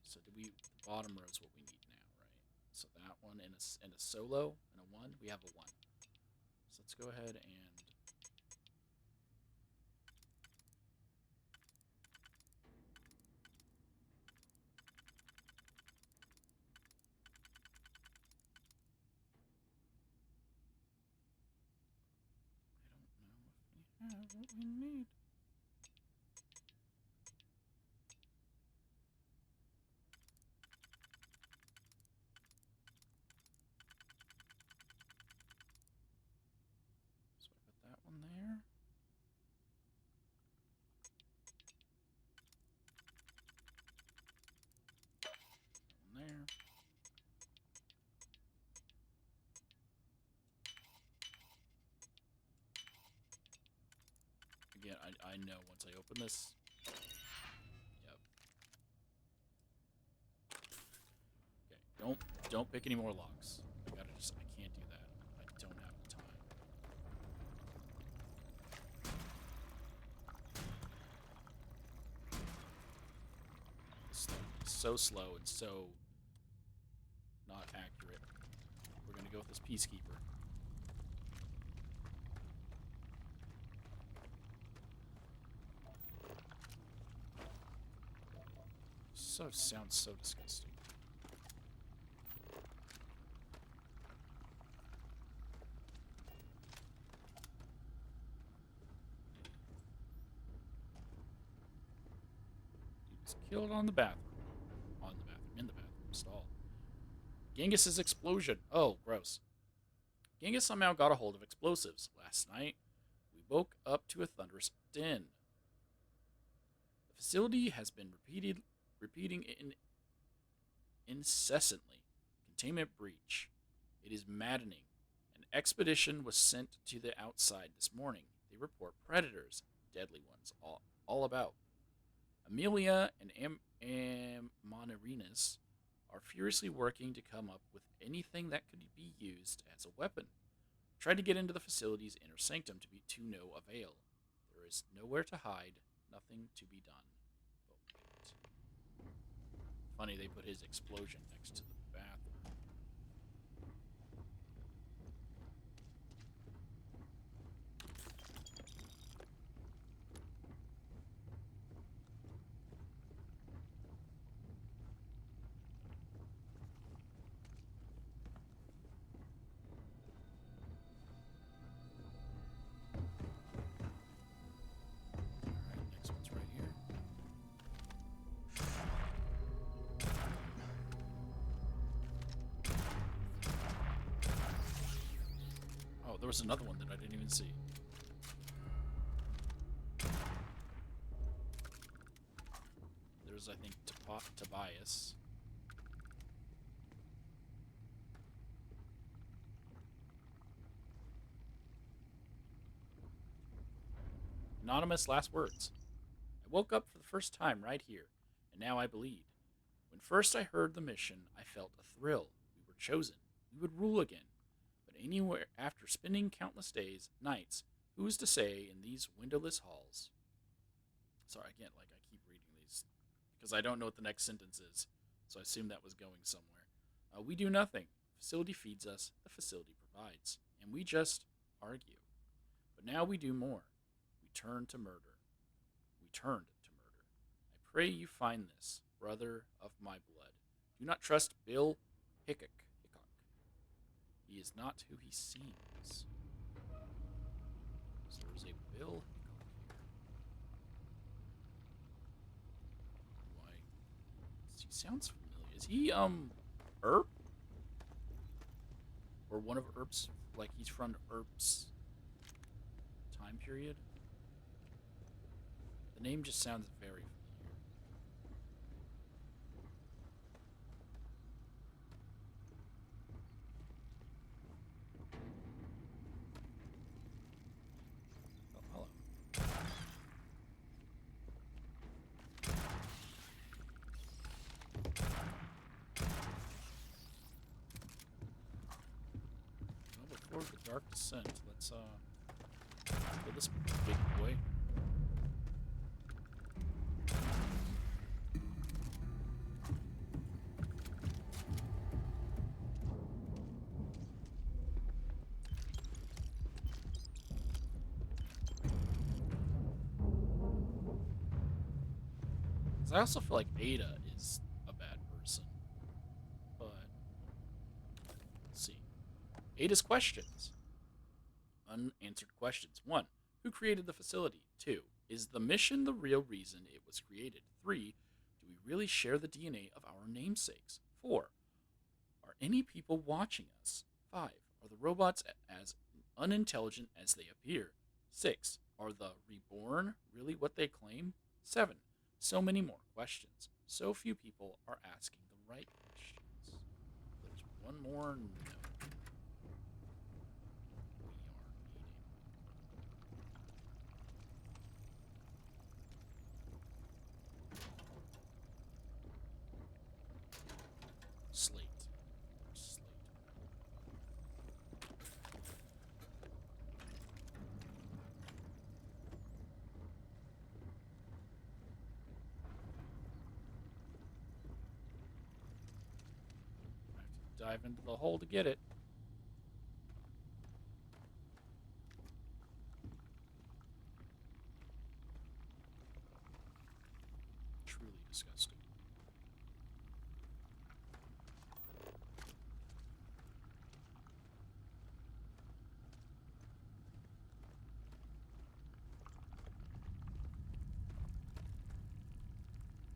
So do we, the bottom row is what we need now, right? So that one and a solo and a 1. We have a 1. So let's go ahead and I don't know if we have what we need. So I put that one there. That one there. Again, I know once I open this. Yep. Okay, don't pick any more locks. I can't do that. I don't have the time. It's so slow and so not accurate. We're gonna go with this Peacekeeper. Sounds so disgusting. Dude was killed on the bathroom. In the bathroom stall. Genghis's explosion. Oh, gross. Genghis somehow got a hold of explosives. Last night, we woke up to a thunderous din. The facility has been repeating incessantly. Containment breach. It is maddening. An expedition was sent to the outside this morning. They report predators, deadly ones, all about. Amelia and Amonarinas are furiously working to come up with anything that could be used as a weapon. Tried to get into the facility's inner sanctum to no avail. There is nowhere to hide, nothing to be done. But wait. Funny they put his explosion next to the bathroom. Alright, next one's right here. Oh, there was another one that I didn't even see. There's, I think, Tobias. Anonymous last words. I woke up for the first time right here, and now I bleed. When first I heard the mission, I felt a thrill. We were chosen. We would rule again. But anywhere after spending countless days, nights, who's to say in these windowless halls? Sorry, again, like I keep reading these because I don't know what the next sentence is, so I assume that was going somewhere. We do nothing. The facility feeds us. The facility provides, and we just argue. But now we do more. We turn to murder. We turned to murder. I pray you find this, brother of my blood. Do not trust Bill Hickok. He is not who he seems. So there's a Bill Hickok here. Why? He sounds familiar. Is he, Earp? Or one of Earp's, like he's from Earp's time period? The name just sounds very familiar. Oh, hello. Well, before the dark descent, let's kill this big boy. Because I also feel like Ada is a bad person. But, let's see. Ada's questions. Unanswered questions. 1. Who created the facility? 2. Is the mission the real reason it was created? 3. Do we really share the DNA of our namesakes? 4. Are any people watching us? 5. Are the robots as unintelligent as they appear? 6. Are the reborn really what they claim? 7. So many more questions. So few people are asking the right questions. There's one more note. Slate. Slate. I have to dive into the hole to get it. Truly disgusting.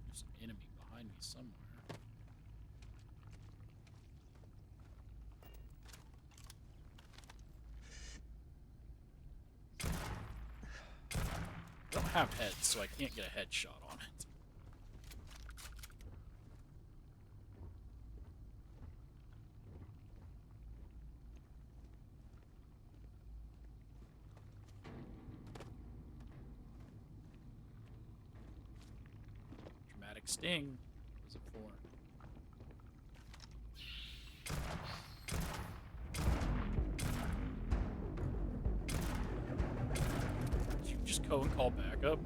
There's an enemy behind me somewhere. I don't have heads, so I can't get a headshot on it. Dramatic sting. What was it for? Did you just go and call backup?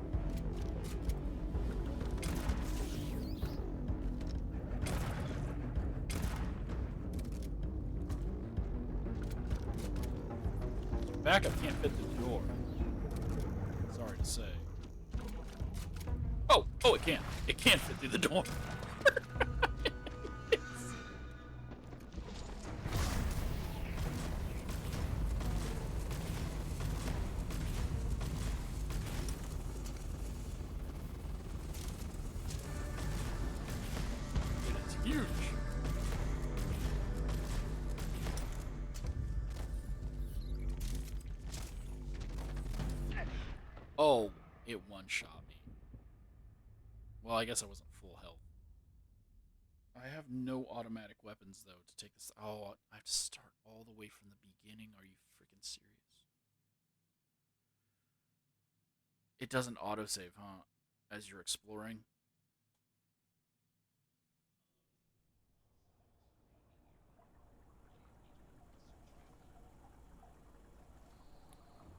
Backup can't fit the door. Sorry to say. Oh, it can. It can fit through the door. It is huge. Oh, it one-shot me. Well, I guess I wasn't full health. I have no automatic weapons, though, to take this. Oh, I have to start all the way from the beginning. Are you freaking serious? It doesn't autosave, huh? As you're exploring?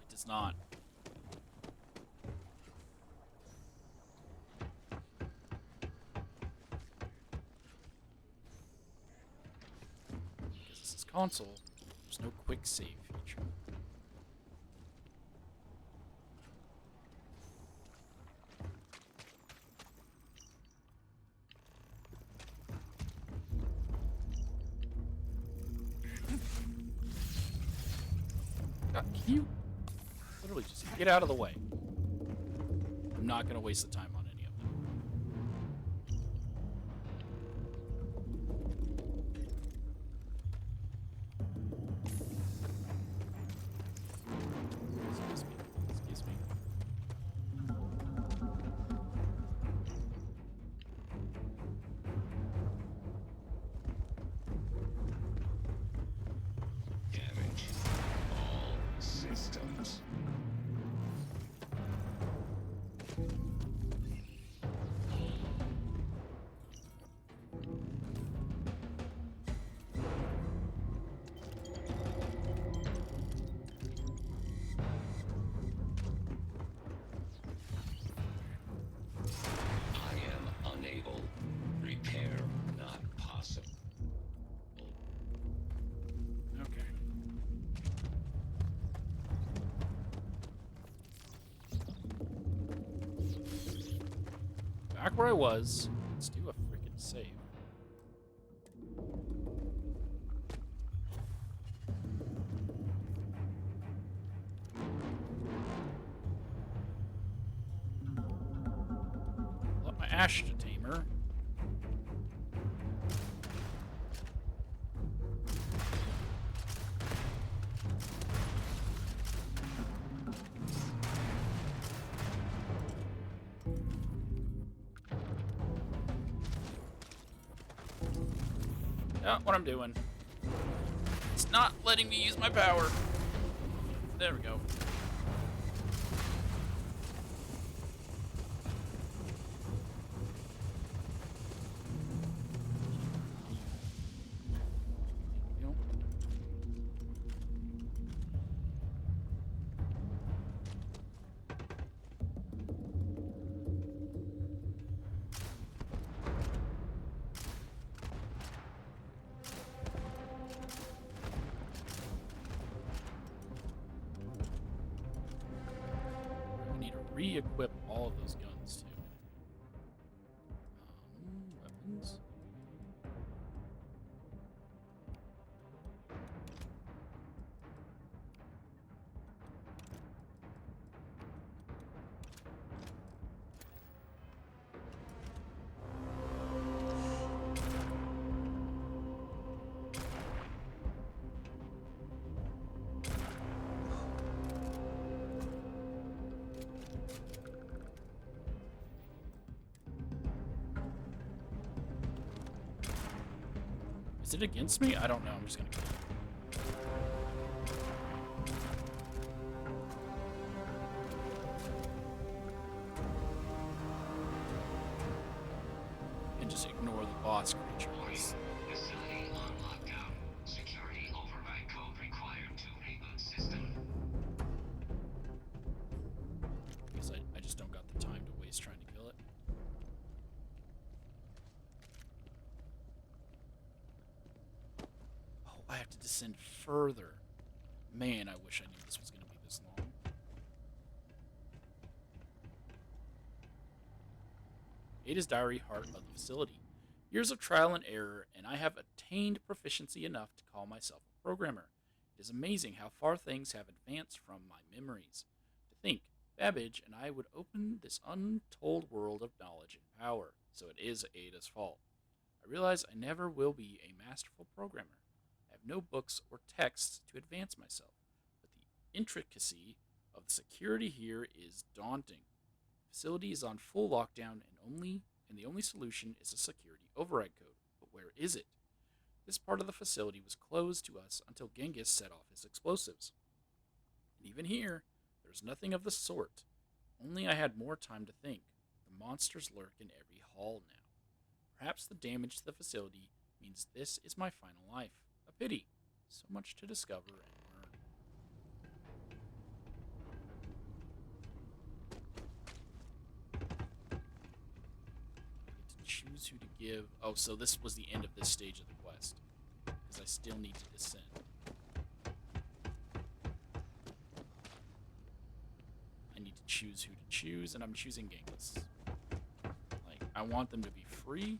It does not. Because this is console, there's no quick save feature. God, can you literally just get out of the way? I'm not going to waste the time on any of them. Excuse me. Excuse me. Damage. All systems. where I was. Let's do a freaking save. Pull up my Ashta Tamer. Not what I'm doing. It's not letting me use my power. There we go. Re-equip all of those guns too. Weapons. Is it against me? I don't know. I'm just gonna kill it. And just ignore the boss creature. Facility on lockdown. Security override code required to reboot system. Because I just don't got the time to waste trying to kill it. I have to descend further. Man, I wish I knew this was going to be this long. Ada's Diary, heart of the facility. Years of trial and error, and I have attained proficiency enough to call myself a programmer. It is amazing how far things have advanced from my memories. To think, Babbage and I would open this untold world of knowledge and power, so it is Ada's fault. I realize I never will be a masterful programmer. I have no books or texts to advance myself, but the intricacy of the security here is daunting. The facility is on full lockdown, and the only solution is a security override code. But where is it? This part of the facility was closed to us until Genghis set off his explosives. And even here, there's nothing of the sort. Only I had more time to think. The monsters lurk in every hall now. Perhaps the damage to the facility means this is my final life. A pity. So much to discover and learn. I get to choose who to give. Oh, so this was the end of this stage of the quest. Because I still need to descend. I need to choose who to choose, and I'm choosing Genghis. Like, I want them to be free.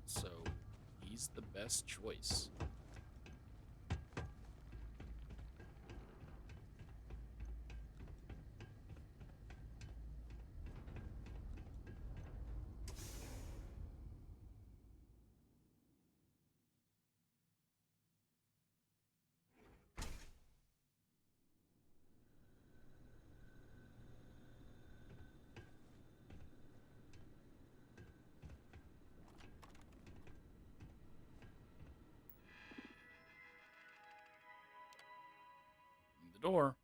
So, he's the best choice. The door.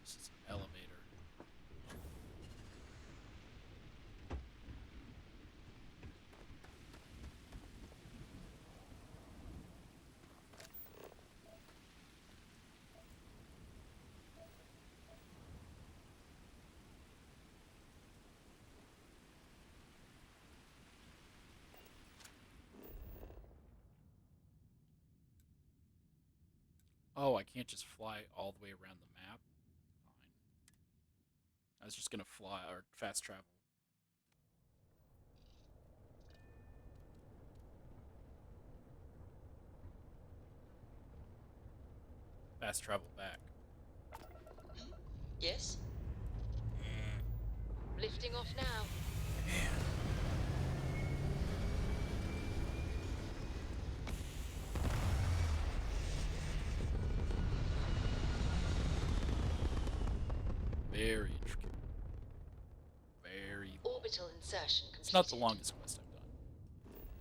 This is an elevator. Oh, I can't just fly all the way around the map? Fine. I was just gonna fly or fast travel. Fast travel back. Yes? Lifting off now. Very intricate. Very long. Orbital insertion completed. It's not the longest quest I've done.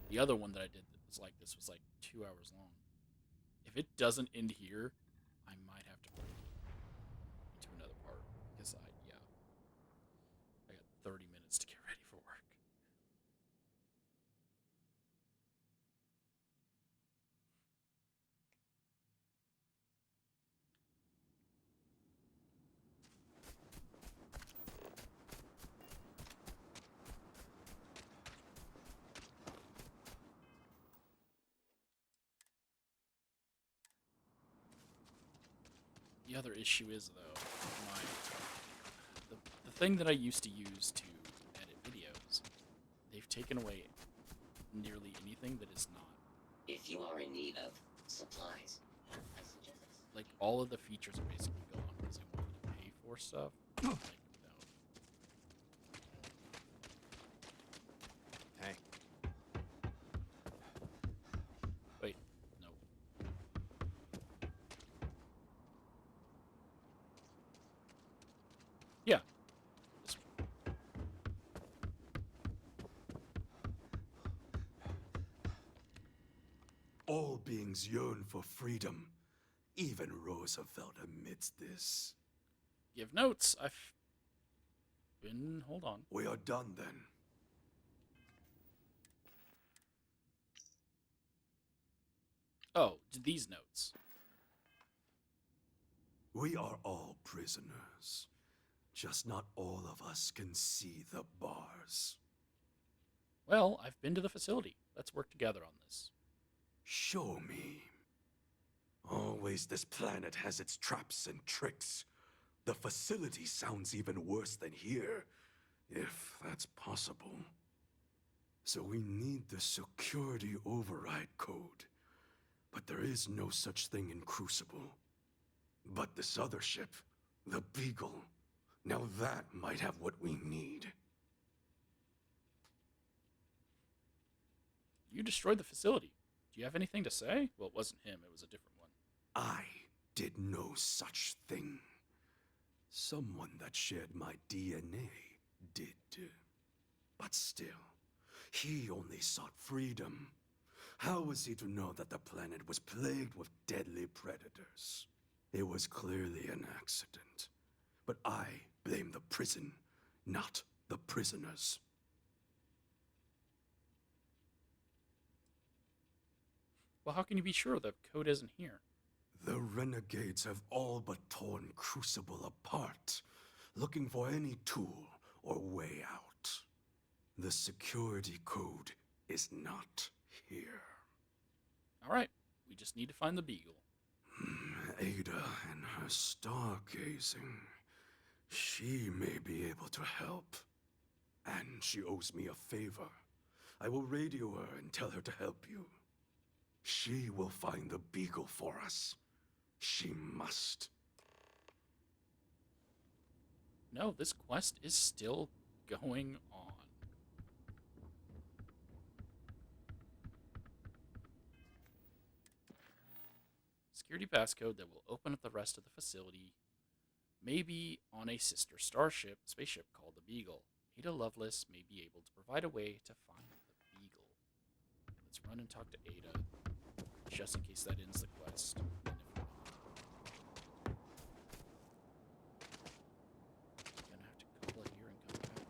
The other one that I did that was like this was like 2 hours long. If it doesn't end here, I might have to break into another part because I got 30 minutes to get ready for work. The other issue is though, the thing that I used to use to edit videos, they've taken away nearly anything that is not. If you are in need of supplies, Like all of the features are basically gone because they wanted to pay for stuff. Like, without. Hey. Wait, no. Yeah. This one. All beings yearn for freedom. Even Roosevelt admits this. Give notes. I've been. Hold on. We are done then. Oh, these notes. We are all prisoners. Just not all of us can see the bars. Well, I've been to the facility. Let's work together on this. Show me. Always this planet has its traps and tricks. The facility sounds even worse than here, if that's possible. So we need the security override code. But there is no such thing in Crucible. But this other ship, the Beagle, now that might have what we need. You destroyed the facility. Do you have anything to say? Well, it wasn't him. It was a different one. I did no such thing. Someone that shared my DNA did. But still, he only sought freedom. How was he to know that the planet was plagued with deadly predators? It was clearly an accident. But I blame the prison, not the prisoners. Well, how can you be sure the code isn't here? The renegades have all but torn Crucible apart, looking for any tool or way out. The security code is not here. All right, we just need to find the Beagle. Ada and her stargazing. She may be able to help. And she owes me a favor. I will radio her and tell her to help you. She will find the Beagle for us. She must. No, this quest is still going on. Security passcode that will open up the rest of the facility, maybe on a sister spaceship called the Beagle. Ada Lovelace may be able to provide a way to find the Beagle. Let's run and talk to Ada, just in case that ends the quest. And if not, I'm gonna have to call it here and come back.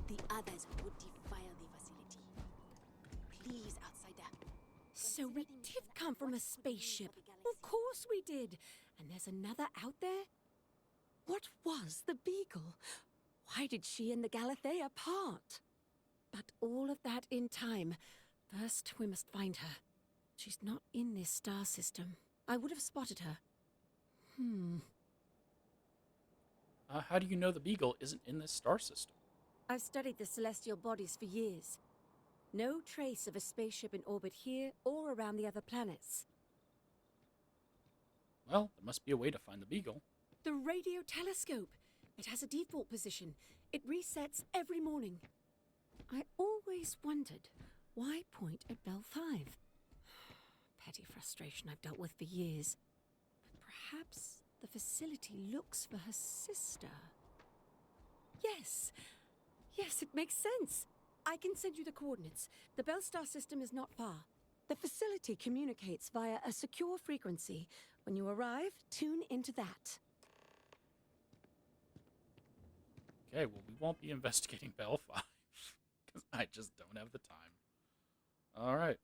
The others would defile the facility. Please, outsider. So we did come from a spaceship. Of course we did. And there's another out there? What was the Beagle? Why did she and the Galathea part? But all of that in time. First, we must find her. She's not in this star system. I would have spotted her. How do you know the Beagle isn't in this star system? I've studied the celestial bodies for years. No trace of a spaceship in orbit here or around the other planets. Well, there must be a way to find the Beagle. The radio telescope. It has a default position. It resets every morning. I always wondered, why point at Bell 5? Petty frustration I've dealt with for years. But perhaps the facility looks for her sister. Yes. Yes, it makes sense. I can send you the coordinates. The Bell Star system is not far. The facility communicates via a secure frequency. When you arrive, tune into that. Okay, well, we won't be investigating Bell 5 because I just don't have the time. All right.